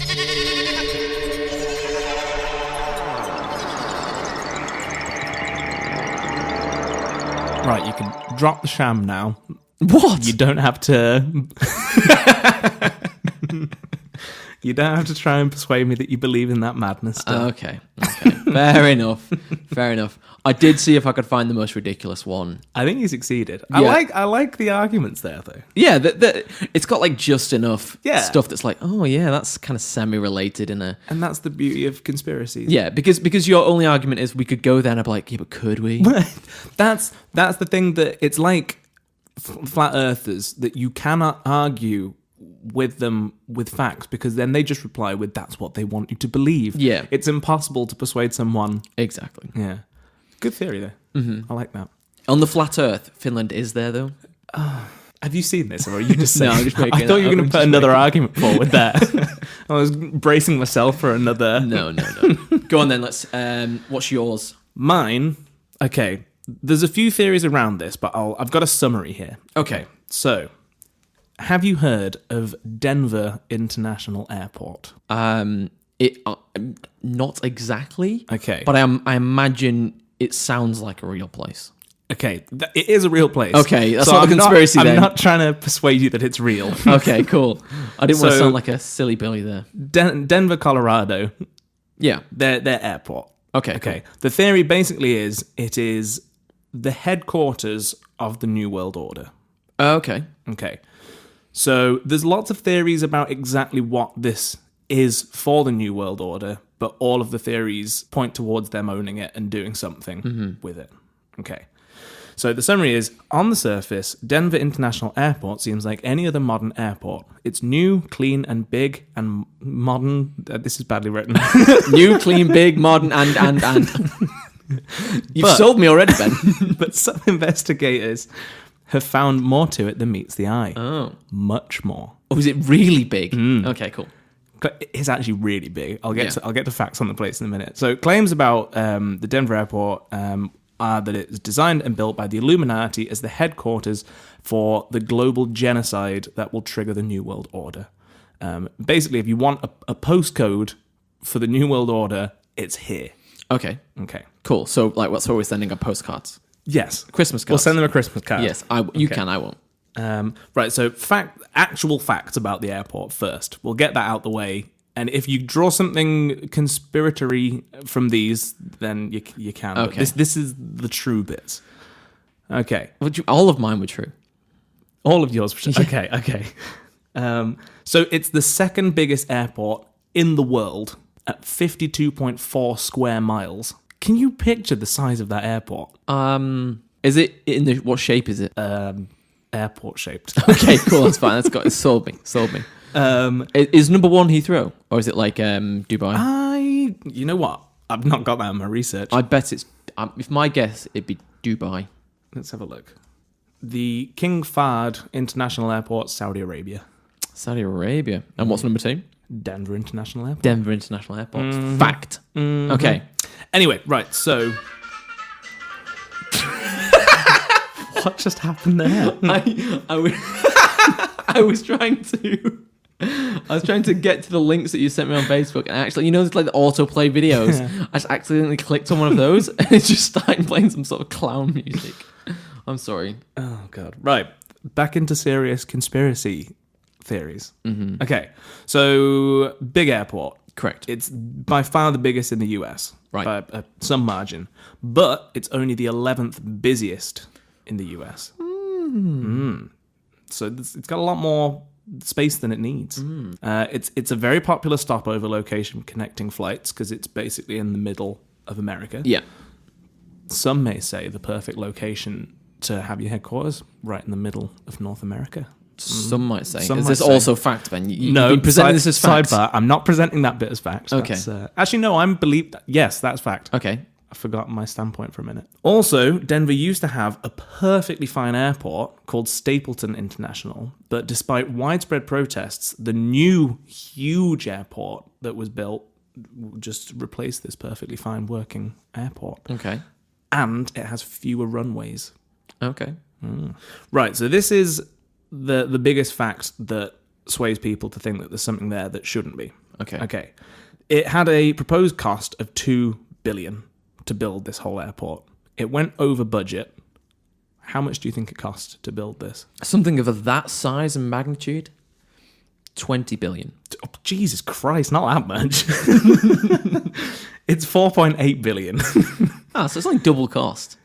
Right. You can drop the sham now. What? You don't have to. You don't have to try and persuade me that you believe in that madness stuff. Okay. Fair enough. I did see if I could find the most ridiculous one. I think you succeeded. Yeah. I like the arguments there, though. Yeah, it's got like just enough Yeah. stuff that's like, oh yeah, that's kind of semi-related in a. And that's the beauty of conspiracies. Yeah, because your only argument is we could go there, and I'd be like, yeah, but could we? That's the thing, that it's like flat earthers, that you cannot argue with them with facts, because then they just reply with that's what they want you to believe. Yeah. It's impossible to persuade someone. Exactly. Yeah. Good theory there. I like that. On the flat Earth, Finland is there though. Have you seen this, or are you just No, saying? I'm just making I thought it you were up. going to put another argument forward there. I was bracing myself for another. No. Go on then. Let's. What's yours? Mine. Okay. There's a few theories around this, but I've got a summary here. Okay. So, have you heard of Denver International Airport? Not exactly. Okay. But I imagine it sounds like a real place. Okay, it is a real place. Okay, that's not the conspiracy I'm then. not trying to persuade you that it's real. Okay, cool. I didn't want to So- sound like a silly Billy there. Denver, Colorado, Yeah. their airport. Okay. Okay. The theory basically is it is the headquarters of the New World Order. Okay. Okay. So there's lots of theories about exactly what this is for the New World Order, but all of the theories point towards them owning it and doing something with it. Okay. So the summary is, on the surface, Denver International Airport seems like any other modern airport. It's new, clean, and big, and modern. This is badly written. New, clean, big, modern, and. You've But- sold me already, Ben. But some investigators have found more to it than meets the eye. Oh. Much more. Or is it really big? Okay, cool. It's actually really big. I'll get Yeah. I'll get to facts on the place in a minute. So claims about the Denver airport are that it's designed and built by the Illuminati as the headquarters for the global genocide that will trigger the New World Order. Basically, if you want a postcode for the New World Order, it's here. Okay, Okay. cool. So, like, what's we're sending our postcards? Yes. Christmas We'll cards. send them a Christmas card. Yes, you Okay. can, I won't. Right, so actual facts about the airport first. We'll get that out the way. And if you draw something conspiratory from these, then you can. But Okay. This is the true bits. Okay. All of mine were true. All of yours. Okay. So it's the second biggest airport in the world at 52.4 square miles. Can you picture the size of that airport? Is it in what shape is it? Airport shaped. Okay, cool. That's fine. It's sold me. Is number one Heathrow, or is it like Dubai? You know what? I've not got that in my research. I bet it's. If my guess, it'd be Dubai. Let's have a look. The King Fahd International Airport, Saudi Arabia. Saudi Arabia. And what's number two? Denver International Airport. Denver International Airport. Fact. Okay. Anyway, right, so... What just happened there? I was trying to get to the links that you sent me on Facebook, and actually, it's like the autoplay videos. I just accidentally clicked on one of those, and it just started playing some sort of clown music. I'm sorry. Oh, God. Right. Back into serious conspiracy theories. Okay. So, big airport. Correct. It's by far the biggest in the US. Right. By some margin. But it's only the 11th busiest in the US. So, it's got a lot more space than it needs. It's a very popular stopover location connecting flights because it's basically in the middle of America. Yeah. Some may say the perfect location to have your headquarters right in the middle of North America. Some might say. Some Is might this say. also fact, Ben? You've No, been presenting this as fact. Sidebar, I'm not presenting that bit as fact. Okay. Actually, no, I'm believed. Yes, that's fact. Okay. I forgot my standpoint for a minute. Also, Denver used to have a perfectly fine airport called Stapleton International, but despite widespread protests, the new huge airport that was built just replaced this perfectly fine working airport. Okay. And it has fewer runways. Okay. Right, so this is the biggest fact that sways people to think that there's something there that shouldn't be. Okay. It had a proposed cost of $2 billion to build this whole airport. It went over budget. How much do you think it cost to build this? Something of that size and magnitude? 20 billion. Oh, Jesus Christ, not that much. It's 4.8 billion. So it's like double cost.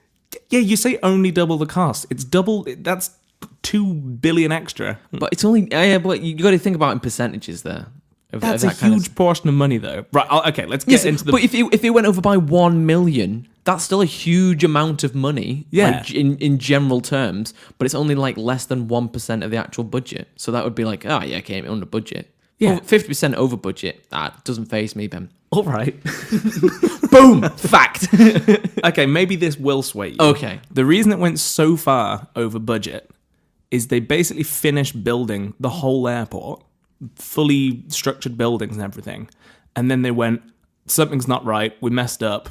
Yeah, you say only double the cost. It's double. That's 2 billion extra. But it's only... but you got to think about in percentages there. That's a huge portion of money, though. Right, okay, let's get into the... But if it went over by 1 million, that's still a huge amount of money. Yeah. Like, in general terms, but it's only like less than 1% of the actual budget. So that would be like, came under budget. Yeah. 50% over budget. That doesn't faze me, Ben. All right. Boom! Fact! Okay, maybe this will sway you. Okay. The reason it went so far over budget is they basically finished building the whole airport, fully structured buildings and everything, and then they went, something's not right, we messed up,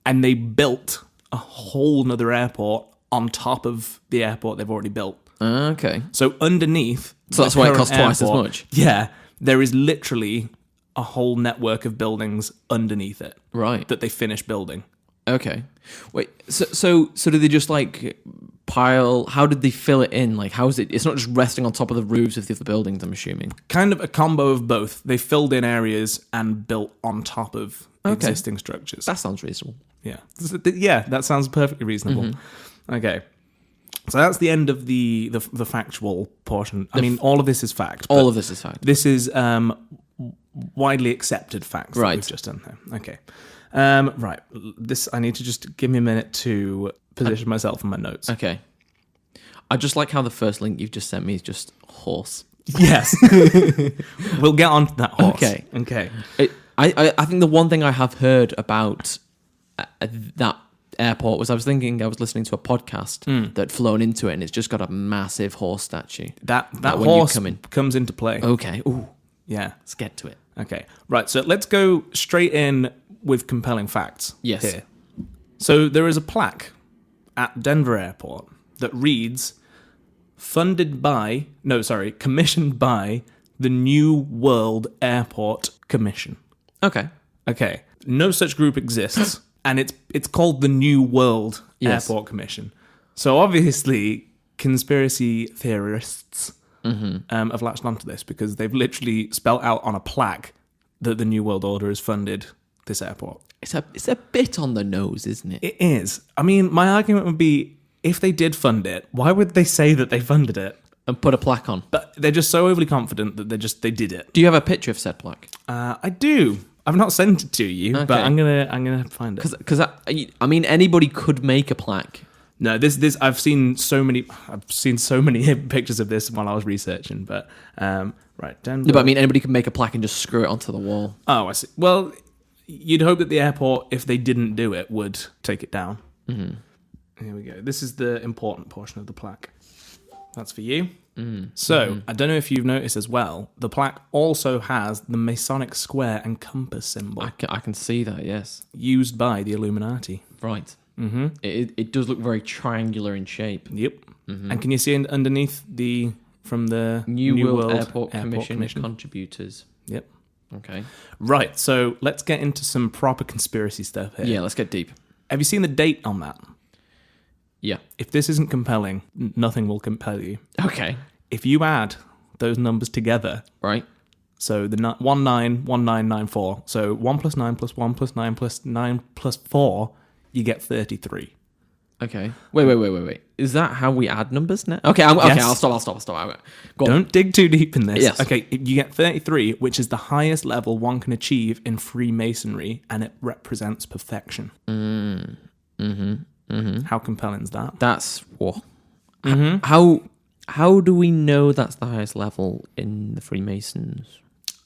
and they built a whole nother airport on top of the airport they've already built. Okay. So underneath... So that's the why it current costs twice as airport, much? Yeah. There is literally a whole network of buildings underneath it. Right. That they finished building. Okay. Wait, so did they just like pile, how did they fill it in? Like, how is it, it's not just resting on top of the roofs of the other buildings, I'm assuming. Kind of a combo of both. They filled in areas and built on top of existing structures. That sounds reasonable. Yeah. Yeah, that sounds perfectly reasonable. Okay. So that's the end of the factual portion. I mean, all of this is fact. All of this is fact. This is widely accepted facts that we've just done there. Okay. Right. I need to just give me a minute to position myself in my notes. Okay. I just like how the first link you've just sent me is just horse. Yes. We'll get on to that horse. Okay. I think the one thing I have heard about that airport was I was listening to a podcast that flown into it, and it's just got a massive horse statue. That when horse you come in. comes into play. Okay. Ooh. Yeah. Let's get to it. Okay. Right. So let's go straight in with compelling facts. Yes. Here. So there is a plaque at Denver Airport that reads, commissioned by the New World Airport Commission. Okay. Okay. No such group exists, and it's called the New World Airport Commission. So obviously, conspiracy theorists have latched onto this because they've literally spelt out on a plaque that the New World Order has funded this airport. It's a bit on the nose, isn't it? It is. I mean, my argument would be, if they did fund it, why would they say that they funded it? And put a plaque on. But they're just so overly confident that they did it. Do you have a picture of said plaque? I do. I've not sent it to you, but I'm gonna find it. Because I mean, anybody could make a plaque. No, this I've seen so many pictures of this while I was researching, but right, Denver. No, but I mean, anybody could make a plaque and just screw it onto the wall. Oh, I see. Well, you'd hope that the airport, if they didn't do it, would take it down. Mm-hmm. Here we go. This is the important portion of the plaque. That's for you. So, I don't know if you've noticed as well, the plaque also has the Masonic square and compass symbol I can see that, yes. used by the Illuminati. Right. Mm-hmm. It does look very triangular in shape. Yep. And can you see underneath from the New World Airport Commission contributors. Yep. Okay. Right, so let's get into some proper conspiracy stuff here. Yeah, let's get deep. Have you seen the date on that? Yeah. If this isn't compelling, nothing will compel you. Okay. If you add those numbers together, Right. so the 191994, so 1 plus 9 plus 1 plus 9 plus 9 plus 4, you get 33. Okay. Wait. Is that how we add numbers now? Okay, okay, Yes. I'll stop. Go on. Don't dig too deep in this. Yes. Okay, you get 33, which is the highest level one can achieve in Freemasonry, and it represents perfection. How compelling is that? That's what. How do we know that's the highest level in the Freemasons?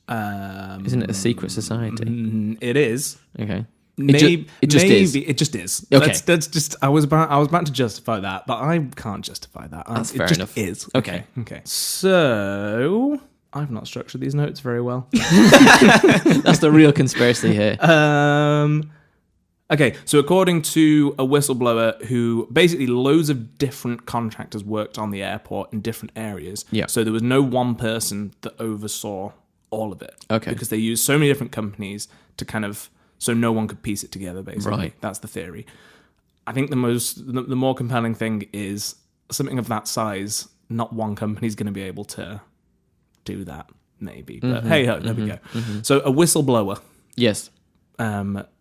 Isn't it a secret society? It is. Okay. Maybe It just is. It just is. Okay. That's just. I was about to justify that, but I can't justify that. That's it fair just enough. Is Okay. Okay. So I've not structured these notes very well. That's the real conspiracy here. Okay, so according to a whistleblower who basically loads of different contractors worked on the airport in different areas. Yeah. So there was no one person that oversaw all of it. Okay. Because they used so many different companies to so no one could piece it together, basically. Right. That's the theory. I think the more compelling thing is something of that size, not one company's going to be able to do that, maybe. But hey, there we go. So a whistleblower Yes.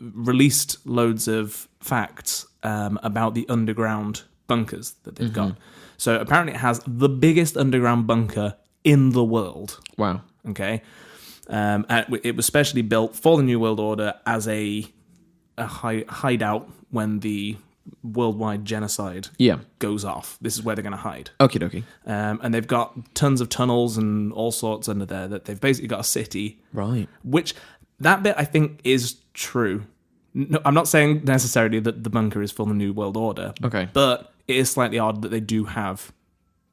released loads of facts about the underground bunkers that they've got. So apparently it has the biggest underground bunker in the world. Wow. Okay. And it was specially built for the New World Order as a hideout when the worldwide genocide goes off. This is where they're going to hide. Okie dokie. And they've got tons of tunnels and all sorts under there that they've basically got a city. Right. Which, that bit I think is true. No, I'm not saying necessarily that the bunker is for the New World Order. Okay. But it is slightly odd that they do have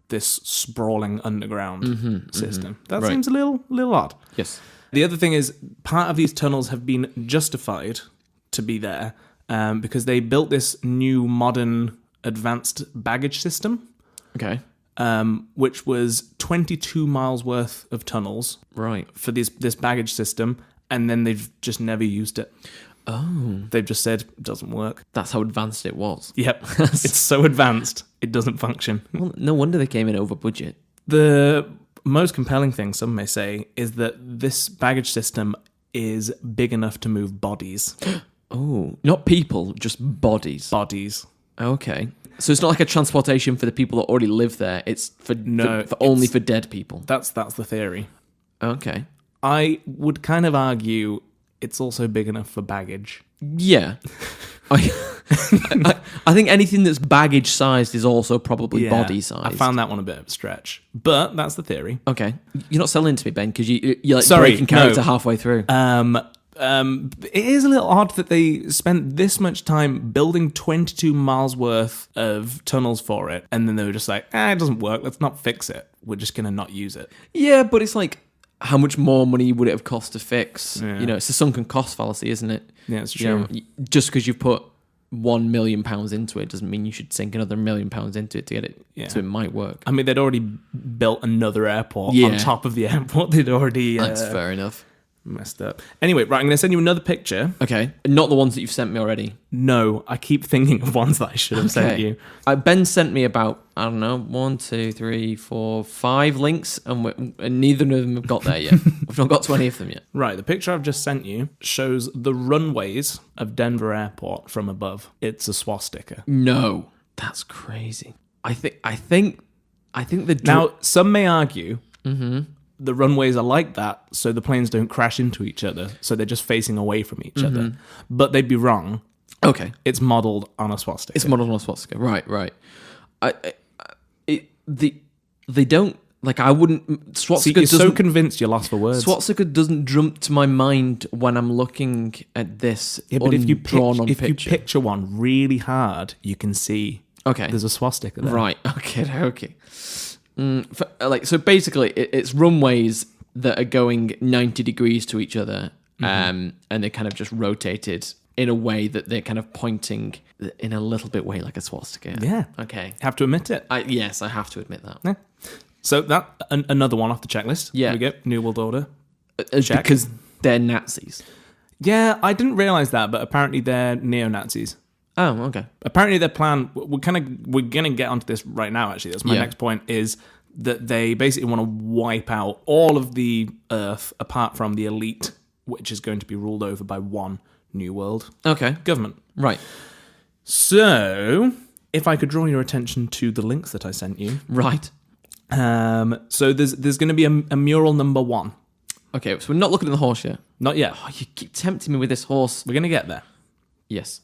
this sprawling underground system. That Right. seems a little odd. Yes. The other thing is, part of these tunnels have been justified to be there because they built this new modern advanced baggage system, Okay. which was 22 miles worth of tunnels Right. for this baggage system, and then they've just never used it. Oh. They've just said, it doesn't work. That's how advanced it was. Yep. It's so advanced, it doesn't function. Well, no wonder they came in over budget. The most compelling thing, some may say, is that this baggage system is big enough to move bodies. Oh. Not people, just bodies. Bodies. Okay. So it's not like a transportation for the people that already live there. It's for only for dead people. That's the theory. Okay. I would kind of argue it's also big enough for baggage. Yeah. I think anything that's baggage sized is also probably Yeah, body sized. I found that one a bit of a stretch, but that's the theory. Okay. You're not selling it to me, Ben, because you're like Sorry, breaking character no. halfway through. It is a little odd that they spent this much time building 22 miles worth of tunnels for it, and then they were just like, it doesn't work, let's not fix it. We're just going to not use it. Yeah, but it's like, how much more money would it have cost to fix? Yeah. You know, it's a sunken cost fallacy, isn't it? Yeah, it's You know, true. just because you've put £1 million into it doesn't mean you should sink another £1 million into it to get it so it might work. I mean, they'd already built another airport Yeah. on top of the airport. They'd already That's fair enough. messed up. Anyway, right, I'm going to send you another picture. Okay. Not the ones that you've sent me already. No, I keep thinking of ones that I should have sent you. Ben sent me about, 1, 2, 3, 4, 5 links, and neither of them have got there yet. We've not got to any of them yet. Right, the picture I've just sent you shows the runways of Denver Airport from above. It's a swastika. No. That's crazy. I think the... Now, some may argue the runways are like that so the planes don't crash into each other, so they're just facing away from each other. But they'd be wrong. Okay. It's modelled on a swastika. It's modelled on a swastika. Right. They don't... Like, I wouldn't... See, Swastika you're so doesn't... convinced you're lost for words. Swastika doesn't jump to my mind when I'm looking at this But if you drawn on you picture. picture one really hard, you can see Okay. there's a swastika there. Right. Okay. So basically, it's runways that are going 90 degrees to each other, and they're kind of just rotated in a way that they're kind of pointing in a little bit way like a swastika. Yeah. Okay. Have to admit it. Yes, I have to admit that. Yeah. So that another one off the checklist. Yeah. Here we go. New World Order. Check. Because they're Nazis. Yeah, I didn't realize that, but apparently they're neo-Nazis. Oh, okay. Apparently their plan, we're going to get onto this right now, actually. That's my next point, is that they basically want to wipe out all of the Earth apart from the elite, which is going to be ruled over by one New World government. Right. So, if I could draw your attention to the links that I sent you. Right. So there's going to be a mural number 1. Okay, so we're not looking at the horse yet. Not yet. Oh, you keep tempting me with this horse. We're going to get there. Yes.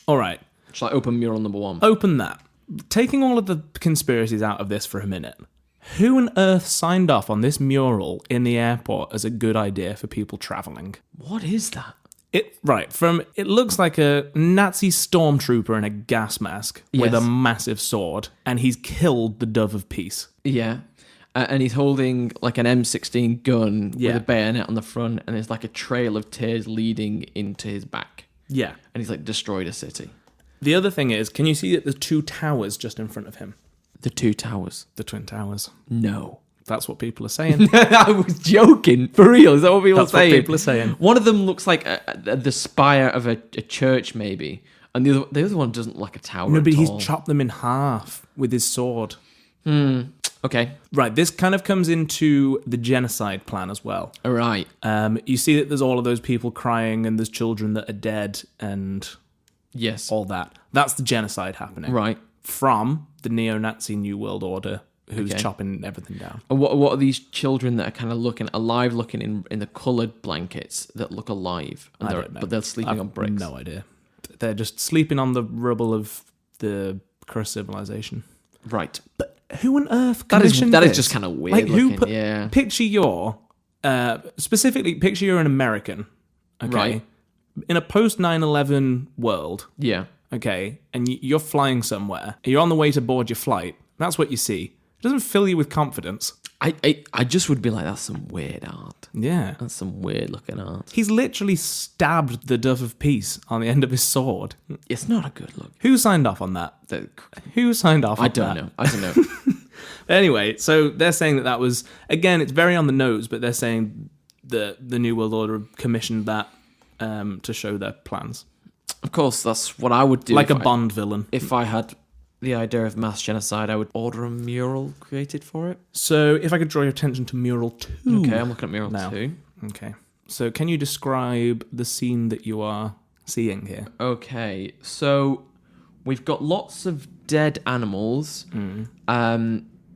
All right. Shall I open mural number 1? Open that. Taking all of the conspiracies out of this for a minute. Who on earth signed off on this mural in the airport as a good idea for people travelling? What is that? It looks like a Nazi stormtrooper in a gas mask with Yes. a massive sword, and he's killed the Dove of Peace. Yeah. And he's holding like an M16 gun Yeah. with a bayonet on the front, and there's like a trail of tears leading into his back. Yeah. And he's like destroyed a city. The other thing is, can you see that there's 2 towers just in front of him? The 2 towers. The Twin Towers. No. That's what people are saying. I was joking. For real. Is that what people are That's what saying? people are saying. One of them looks like the spire of a church, maybe. And the other one doesn't look like a tower. No, but at he's all. chopped them in half with his sword. Okay. Right, this kind of comes into the genocide plan as well. All right. You see that there's all of those people crying and there's children that are dead and Yes. all that. That's the genocide happening. Right. From the neo-Nazi New World Order, who's Okay. chopping everything down. And what are these children that are kind of looking in the coloured blankets that look alive? And I don't know. But they're sleeping on bricks. No idea. They're just sleeping on the rubble of the cursed civilization. Right. But who on earth That is commissioned that is this? just kind of weird Like, who looking. put, Yeah. Picture specifically picture you're an American, okay? Right. In a post 9/11 world, Yeah. okay, and you're flying somewhere, you're on the way to board your flight, that's what you see. It doesn't fill you with confidence. I just would be like, that's some weird art. Yeah. That's some weird looking art. He's literally stabbed the Dove of Peace on the end of his sword. It's not a good look. Who signed off on that? Who signed off on that? I don't know. Anyway, so they're saying that was, again, it's very on the nose, but they're saying the New World Order commissioned that to show their plans. Of course, that's what I would do. Like a Bond villain. If I had the idea of mass genocide, I would order a mural created for it. So if I could draw your attention to mural 2. Okay, I'm looking at mural now. 2. Okay. So can you describe the scene that you are seeing here? Okay, so we've got lots of dead animals.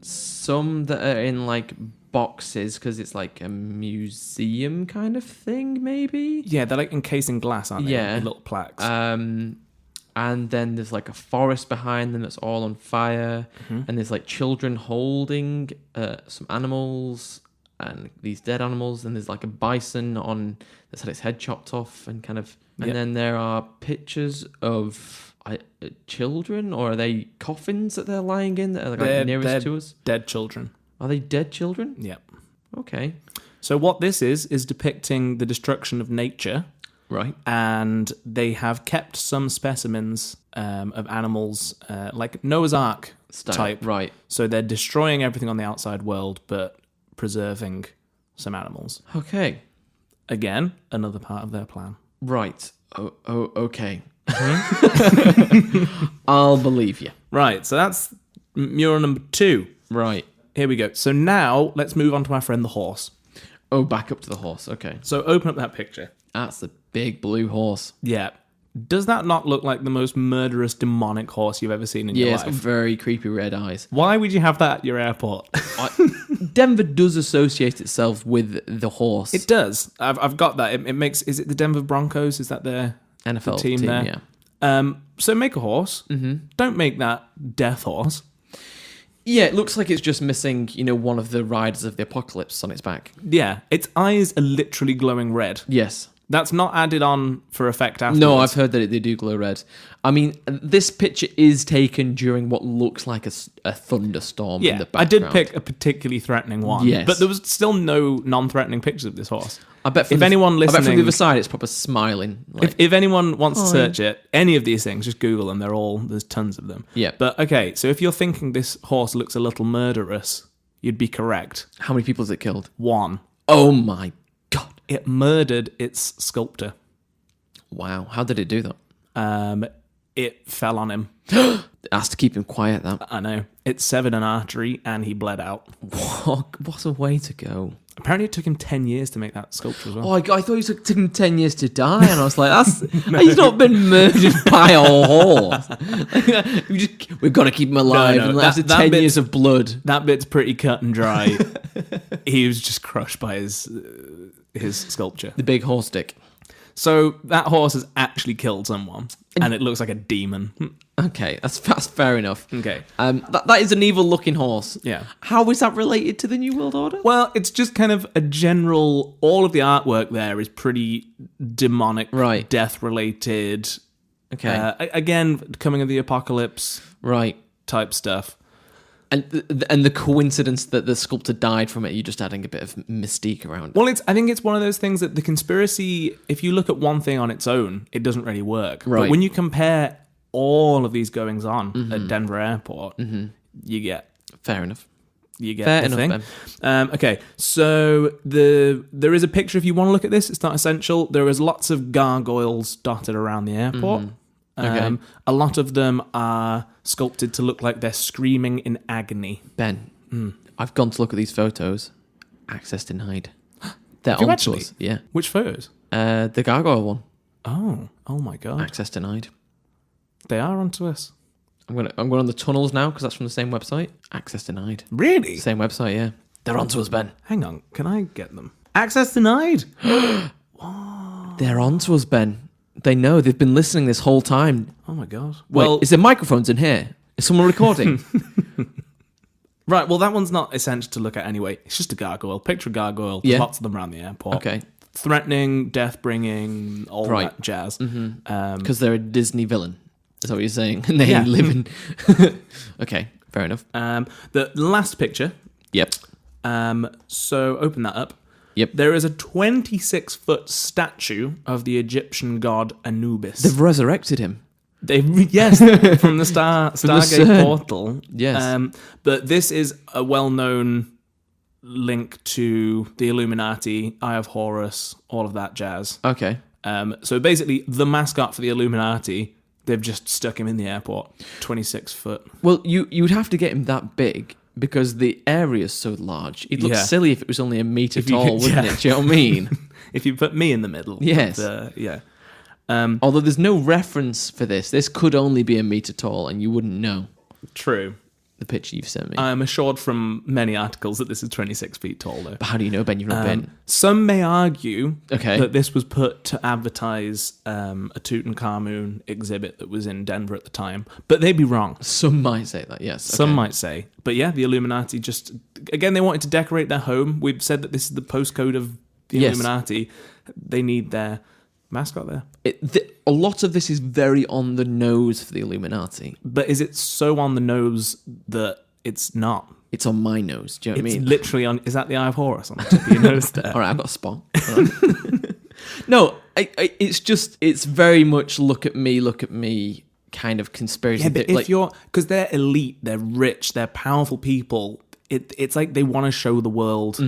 Some that are in like boxes because it's like a museum kind of thing, maybe. Yeah, they're like encased in glass, aren't they? Yeah. With little plaques. And then there's like a forest behind them that's all on fire, and there's like children holding some animals and these dead animals, and there's like a bison that's had its head chopped off, and kind of, and then there are pictures of children, or are they coffins that they're lying in that are like nearest to us? Dead children. Are they dead children? Yep. Okay. So what this is depicting the destruction of nature. Right. And they have kept some specimens of animals, like Noah's Ark type. Right. So they're destroying everything on the outside world, but preserving some animals. Okay. Again, another part of their plan. Right. Okay. I'll believe you. Right, so that's mural number 2. Right. Here we go. So now let's move on to our friend the horse. Oh, back up to the horse. Okay. So open up that picture. That's the big blue horse. Yeah. Does that not look like the most murderous, demonic horse you've ever seen in your Yeah, life? it's got very creepy red eyes. Why would you have that at your airport? Denver does associate itself with the horse. It does. I've got that. It makes. Is it the Denver Broncos? Is that their NFL team there? yeah. So make a horse. Mm-hmm. Don't make that death horse. Yeah, it looks like it's just missing, one of the riders of the apocalypse on its back. Yeah, its eyes are literally glowing red. Yes. That's not added on for effect afterwards. No, I've heard that they do glow red. I mean, this picture is taken during what looks like a thunderstorm in Yeah, the I background. did pick a particularly threatening one. Yes. But there was still no non-threatening pictures of this horse. I bet from if anyone I bet from listening- the other side, it's proper smiling. Like, If anyone wants to search it, any of these things, just Google them. There's tons of them. Yeah. But okay, so if you're thinking this horse looks a little murderous, you'd be correct. how many people has it killed? One, Oh my god! it murdered its sculptor. Wow, how did it do that? It fell on him. It has to keep him quiet. That I know. It severed an artery and he bled out. what a way to go. Apparently, it took him 10 years to make that sculpture as well. Oh, I thought it took him 10 years to die, and I was like, he's not been murdered by a horse. We've got to keep him alive. No, and that- after that 10 bit's- years of blood. That bit's pretty cut and dry. He was just crushed by his sculpture. The big horse dick. So that horse has actually killed someone, and it looks like a demon. Okay, that's fair enough. Okay. That is an evil-looking horse. Yeah. How is that related to the New World Order? Well, it's just kind of a general. All of the artwork there is pretty demonic, Right. death-related. Okay. Again, coming of the apocalypse Right. type stuff. And the coincidence that the sculptor died from it, you're just adding a bit of mystique around it. Well, I think it's one of those things that the conspiracy, if you look at one thing on its own, it doesn't really work. Right. But when you compare all of these goings on at Denver Airport, you get Fair enough. the Fair thing. enough, Ben. Okay, so there is a picture if you want to look at this. It's not essential. There is lots of gargoyles dotted around the airport. Okay. A lot of them are sculpted to look like they're screaming in agony. Ben, I've gone to look at these photos. Access denied. They're Have you onto actually? us. Yeah. Which photos? The gargoyle one. Oh my god, Access denied. they are onto us. I'm going on the tunnels now because that's from the same website. Access denied. Really? Same website, yeah. They're onto us, Ben. Hang on, can I get them? Access denied. They're onto us, Ben. They know. They've been listening this whole time. Oh my god. Well, is there microphones in here? Is someone recording? Right, well, that one's not essential to look at anyway. It's just a gargoyle. Picture a gargoyle. There's Yeah. lots of them around the airport. Okay. Threatening, death-bringing, all Right. that jazz. Because they're a Disney villain. Is that what you're saying? And they Yeah. live in... Okay, fair enough. The last picture. Yep. So open that up. Yep. There is a 26-foot statue of the Egyptian god Anubis. They've resurrected him. Yes, from the Stargate CERN. portal. Yes. But this is a well-known link to the Illuminati, Eye of Horus, all of that jazz. Okay. So basically, the mascot for the Illuminati, they've just stuck him in the airport. 26 foot. Well, you'd have to get him that big because the area's so large. It'd look Yeah. silly if it was only a metre If you tall, could- wouldn't yeah. it? Do you know what I mean? If you put me in the middle. Yes. Yeah. Although there's no reference for this. This could only be a metre tall and you wouldn't know True. the picture you've sent me. I'm assured from many articles that this is 26 feet tall, though. But how do you know, Ben? You've not been. Some may argue Okay. that this was put to advertise a Tutankhamun exhibit that was in Denver at the time, but they'd be wrong. Some might say that, yes. Some okay. might say. But yeah, the Illuminati just... Again, they wanted to decorate their home. We've said that this is the postcode of the Yes. Illuminati. They need their mascot there. A lot of this is very on the nose for the Illuminati. But is it so on the nose that it's not? It's on my nose. Do you know what I It's mean? literally on... Is that the Eye of Horus on the tip of your nose there? All right, I've got a spot. All right. No, it's very much look at me kind of conspiracy. Yeah, but bit, if you're... Because they're elite, they're rich, they're powerful people. It's like they want to show the world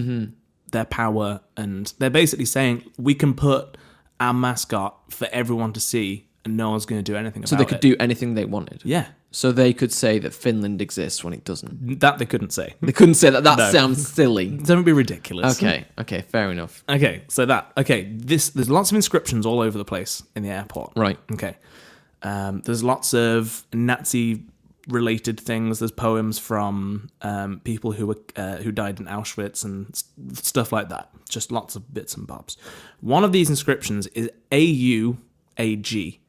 their power, and they're basically saying, we can put our mascot for everyone to see, and no one's going to do anything about it. so they could do anything they wanted. Yeah. So they could say that Finland exists when it doesn't. That they couldn't say. They couldn't say that. That No. sounds silly. Don't be ridiculous. Okay, fair enough. Okay, so there's lots of inscriptions all over the place in the airport. Right. Okay. There's lots of Nazi-related things. There's poems from people who died in Auschwitz and stuff like that. Just lots of bits and bobs. One of these inscriptions is AUAG,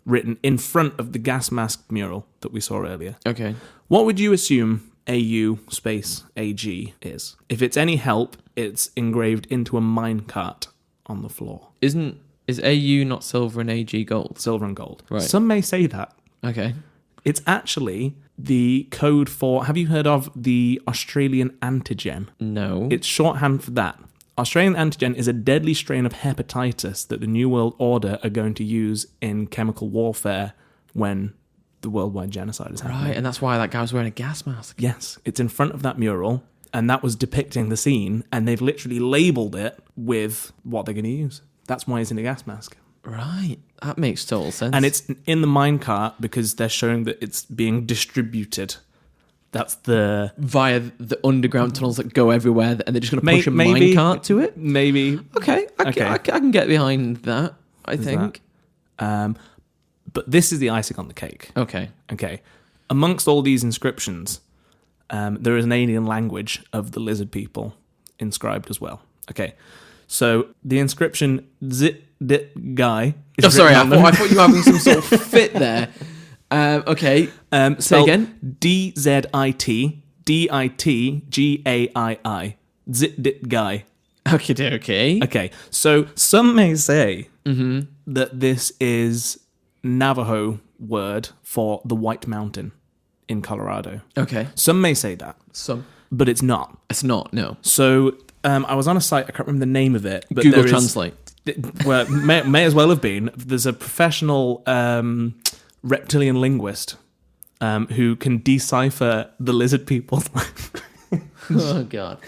written in front of the gas mask mural that we saw earlier. Okay. What would you assume AU space AG is? If it's any help, it's engraved into a minecart on the floor. Isn't Is AU not silver and AG gold? Silver and gold. Right. Some may say that. Okay. It's actually the code for... Have you heard of the Australian antigen? No. It's shorthand for that. Australian antigen is a deadly strain of hepatitis that the New World Order are going to use in chemical warfare when the worldwide genocide is happening. Right, and that's why that guy was wearing a gas mask. Yes, it's in front of that mural, and that was depicting the scene, and they've literally labelled it with what they're going to use. That's why it's in a gas mask. Right, that makes total sense. And it's in the minecart because they're showing that it's being distributed. That's the... Via the underground tunnels that go everywhere, and they're just going to push a minecart to it? Maybe. Okay, I can get behind that, I think. But this is the icing on the cake. Okay. Amongst all these inscriptions, there is an alien language of the lizard people inscribed as well. Okay. So the inscription "Zit Dit Guy." Oh, sorry, I thought you were having some sort of fit there. Okay. Say again. DZIT Zit Dit Guy. Okay. Okay. So some may say that this is Navajo word for the White Mountain in Colorado. Okay. Some may say that, but it's not. It's not, no. So I was on a site, I can't remember the name of it. But Google Translate. Well, may as well have been. There's a professional reptilian linguist who can decipher the lizard people. Oh, God.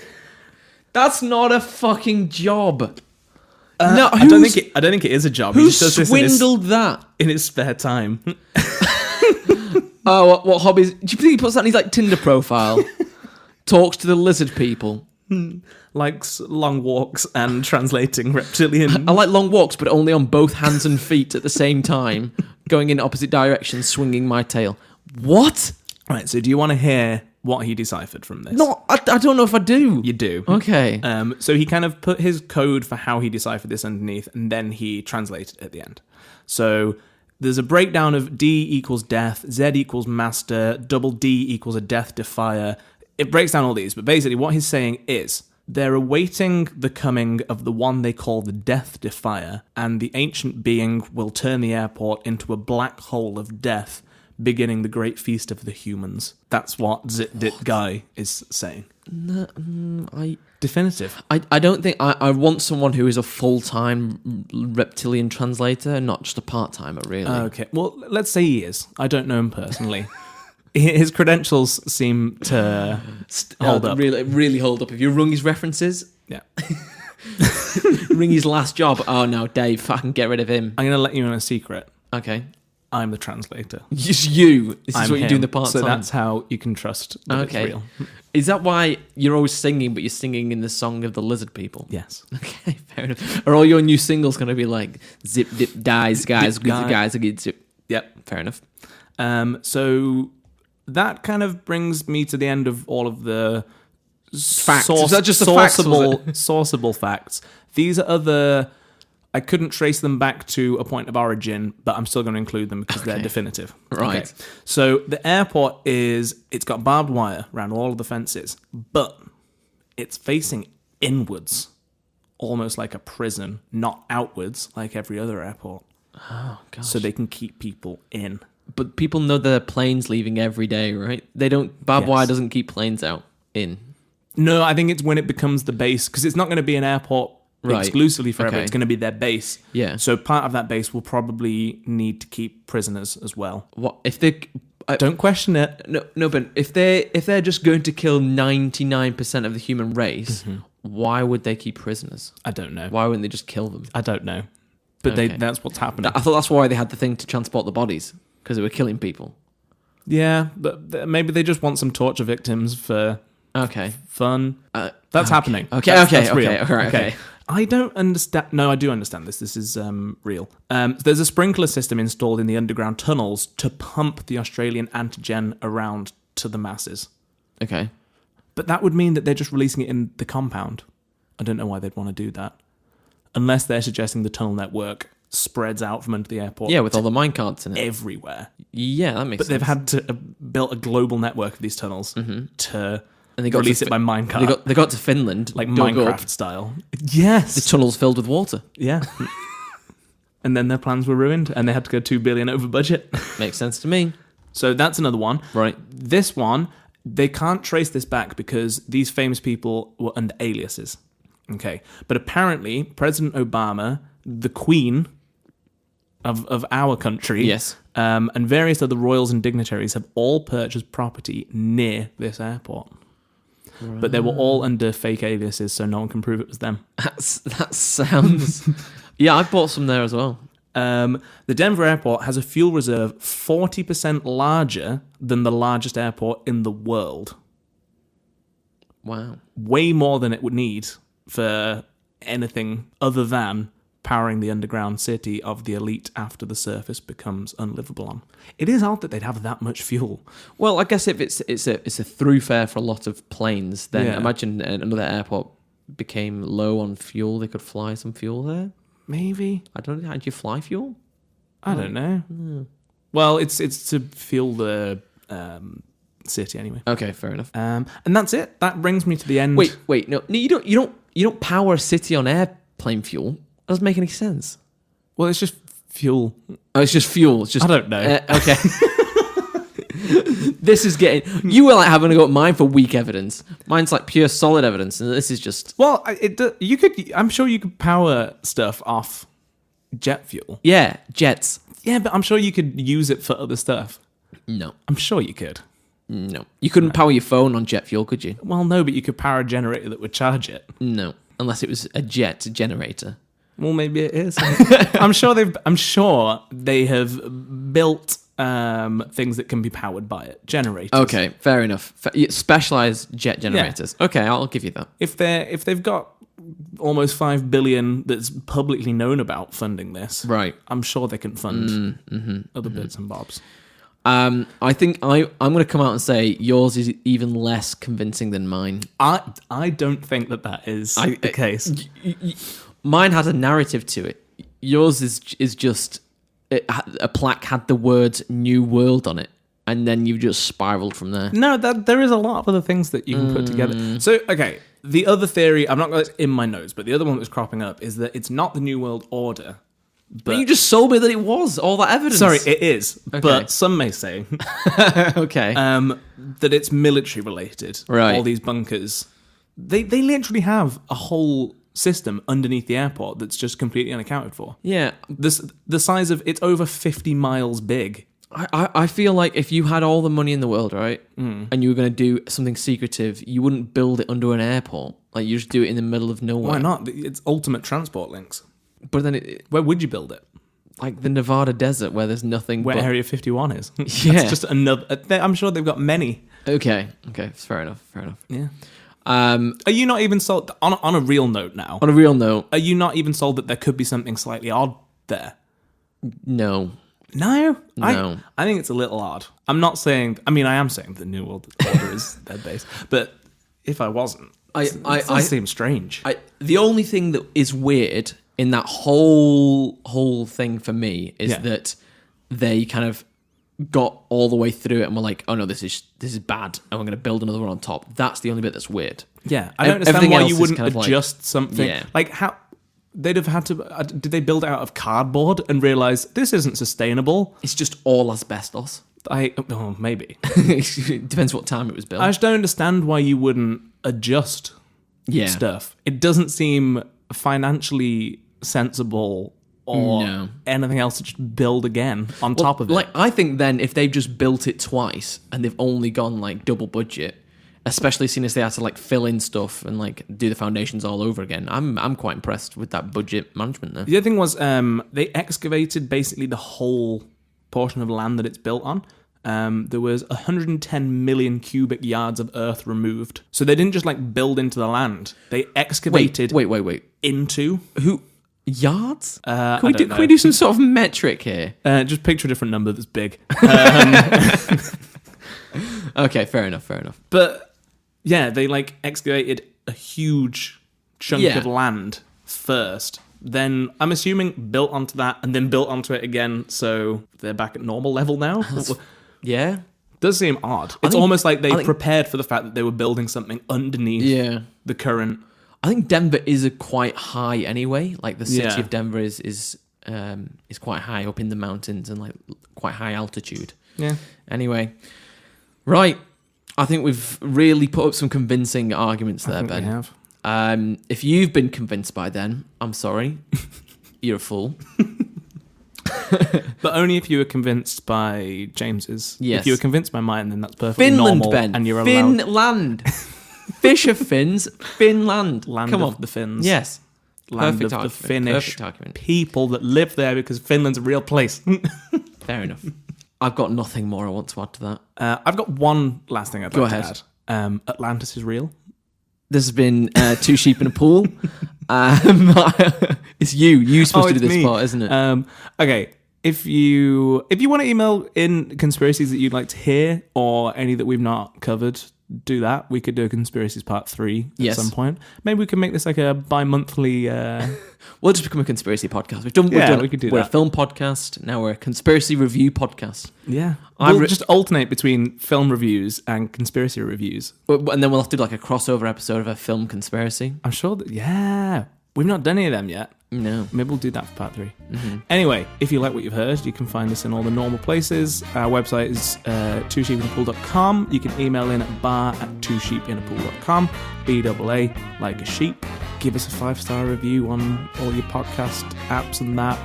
That's not a fucking job. No, I don't think it is a job. Who swindled that in his spare time? Oh, what hobbies? Do you think he puts that in his Tinder profile? Talks to the lizard people. Likes long walks and translating reptilian. I like long walks, but only on both hands and feet at the same time, going in opposite directions, swinging my tail. What? Right. So, do you want to hear what he deciphered from this? No, I don't know if I do. You do. Okay. So he kind of put his code for how he deciphered this underneath, and then he translated it at the end. So there's a breakdown of D equals death, Z equals master, double D equals a death defier. It breaks down all these, but basically what he's saying is they're awaiting the coming of the one they call the death defier, and the ancient being will turn the airport into a black hole of death, beginning the great feast of the humans. That's what Zit Dit Guy is saying. No, Definitive. I don't think... I want someone who is a full-time reptilian translator, not just a part-timer, really. Okay, well, let's say he is. I don't know him personally. His credentials seem to hold up. Really hold up. If you rung his references... Yeah. Ring his last job. Oh, no, Dave, fucking get rid of him. I'm going to let you in a secret. Okay. I'm the translator. Just you. This is what you do in the part-time. So that's how you can trust that it's real. Is that why you're always singing, but you're singing in the song of the lizard people? Yes. Okay, fair enough. Are all your new singles going to be like zip, dip, dies, guys, guys, zip? Yep. Fair enough. So that kind of brings me to the end of all of the facts. Is that just the facts? Sourceable facts. These are other... I couldn't trace them back to a point of origin, but I'm still going to include them because they're definitive. Right. Okay. So the airport it's got barbed wire around all of the fences, but it's facing inwards, almost like a prison, not outwards like every other airport. Oh, gosh. So they can keep people in. But people know there are planes leaving every day, right? Barbed wire doesn't keep planes out in. No, I think it's when it becomes the base, because it's not going to be an airport exclusively forever. It's going to be their base. Yeah. So part of that base will probably need to keep prisoners as well. What if they? Don't question it. No, but if they're just going to kill 99% of the human race, why would they keep prisoners? I don't know. Why wouldn't they just kill them? I don't know. But that's what's happening. I thought that's why they had the thing to transport the bodies, because they were killing people. Yeah, but maybe they just want some torture victims for fun. That's happening. That's real. Okay. I don't understand. No, I do understand this. This is real. There's a sprinkler system installed in the underground tunnels to pump the Australian antigen around to the masses. Okay. But that would mean that they're just releasing it in the compound. I don't know why they'd want to do that. Unless they're suggesting the tunnel network spreads out from under the airport. Yeah, with all the minecarts in it. Everywhere. Yeah, that makes sense. But they've had to build a global network of these tunnels to... And they got release it by minecart. They got to Finland, like Minecraft style. Yes, the tunnel's filled with water. Yeah. and then their plans were ruined, and they had to go $2 billion over budget. Makes sense to me. So that's another one. Right. This one, they can't trace this back because these famous people were under aliases. Okay. But apparently, President Obama, the Queen of our country, Yes. And various other royals and dignitaries have all purchased property near this airport. Right. But they were all under fake aliases, so no one can prove it was them. That sounds... Yeah, I bought some there as well. The Denver airport has a fuel reserve 40% larger than the largest airport in the world. Wow. Way more than it would need for anything other than powering the underground city of the elite after the surface becomes unlivable on. It is odd that they'd have that much fuel. Well, I guess if it's a through fare for a lot of planes, then Yeah. imagine another airport became low on fuel. They could fly some fuel there. Maybe. I don't know. How do you fly fuel? I don't know. Well, it's to fuel the city anyway. Okay, fair enough. And that's it. That brings me to the end. Wait, no, you don't power a city on airplane fuel. That doesn't make any sense. Well, it's just fuel. Oh, it's just fuel. It's just I don't know. Okay. This is getting... You were like having to go at mine for weak evidence. Mine's like pure solid evidence, and this is just... Well, you could. I'm sure you could power stuff off jet fuel. Yeah, jets. Yeah, but I'm sure you could use it for other stuff. No. I'm sure you could. No. You couldn't power your phone on jet fuel, could you? Well, no, but you could power a generator that would charge it. No. Unless it was a jet generator. Well, maybe it is. I'm sure they have built things that can be powered by it. Generators. Okay, fair enough. Specialized jet generators. Yeah. Okay, I'll give you that. If they've got almost $5 billion that's publicly known about funding this, right? I'm sure they can fund other bits and bobs. I think I'm going to come out and say yours is even less convincing than mine. I don't think that is the case. Mine has a narrative to it. Yours is just a plaque had the words "New World" on it, and then you just spiraled from there. No, there is a lot of other things that you can put together. So, okay, the other theory, I'm not going to in my notes, but the other one that's cropping up is that it's not the New World Order. But you just sold me that it was all that evidence. Sorry, it is. Okay. But some may say okay. that it's military related. Right. All these bunkers. They literally have a whole system underneath the airport that's just completely unaccounted for. Yeah. The size of it's over 50 miles big. I feel like if you had all the money in the world, right, and you were going to do something secretive, you wouldn't build it under an airport. Like, you just do it in the middle of nowhere. Why not? It's ultimate transport links. But then Where would you build it? like the Nevada desert where there's nothing Where but... Area 51 is. Yeah. That's just another... I'm sure they've got many. Okay, fair enough. Yeah. Are you not even sold... On a real note now, on a real note, are you not even sold that there could be something slightly odd there? no. No? No. I think it's a little odd. I'm not saying... I mean, I am saying the New World Order is their base. But if I wasn't, it does seem strange. The only thing that is weird in that whole thing for me is that they kind of got all the way through it and were like, oh no, this is bad, and we're going to build another one on top. That's the only bit that's weird. Yeah, I don't understand Everything why else you is wouldn't kind of adjust something. Yeah. Like how they'd have had to. Did they build it out of cardboard and realize this isn't sustainable? It's just all asbestos. Maybe. It depends what time it was built. I just don't understand why you wouldn't adjust stuff. It doesn't seem financially sensible or anything else to just build again on top of it. Like, I think then if they've just built it twice and they've only gone like double budget, especially seeing as they had to like fill in stuff and like do the foundations all over again, I'm quite impressed with that budget management there. The other thing was they excavated basically the whole portion of land that it's built on. There was 110 million cubic yards of earth removed. So they didn't just like build into the land. They excavated Wait. into... Who? Yards? Can we do some sort of metric here? Just picture a different number that's big. Okay, fair enough. But yeah, they like excavated a huge chunk of land first. Then I'm assuming built onto that and then built onto it again. So they're back at normal level now. Yeah. Does seem odd. It's almost like they prepared for the fact that they were building something underneath the current. I think Denver is a quite high anyway. Like the city of Denver is is quite high up in the mountains and like quite high altitude. Yeah. Anyway, right. I think we've really put up some convincing arguments there, I think Ben. we have. If you've been convinced by then, I'm sorry. You're a fool. But only if you were convinced by James's. Yes. If you were convinced by mine, then that's perfectly Finland, normal. Ben. And you're allowed Finland. Fish of Finns. Finland. land Come of on. the Finns. Yes. Land Perfect of argument. the Finnish Perfect argument. people that live there because Finland's a real place. Fair enough. I've got nothing more I want to add to that. I've got one last thing I'd Go like ahead. to add. Atlantis is real. This has been Two Sheep in a Pool. It's you. You're supposed to do it's this me. part, isn't it? Okay. If you want to email in conspiracies that you'd like to hear or any that we've not covered, do that. We could do a conspiracies part 3 at some point. Maybe we can make this like a bi-monthly. We'll just become a conspiracy podcast. We could do we're that. a film podcast. Now we're a conspiracy review podcast. Yeah, I've we'll just alternate between film reviews and conspiracy reviews. And then we'll have to do like a crossover episode of a film conspiracy. I'm sure that we've not done any of them yet. No. Maybe we'll do that for part 3. Mm-hmm. Anyway, if you like what you've heard, you can find us in all the normal places. Our website is twosheepinapool.com. You can email in at bar@twosheepinapool.com. BAA, like a sheep. Give us a 5-star review on all your podcast apps and that.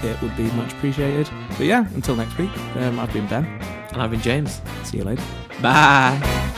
It would be much appreciated. But yeah, until next week, I've been Ben. And I've been James. See you later. Bye.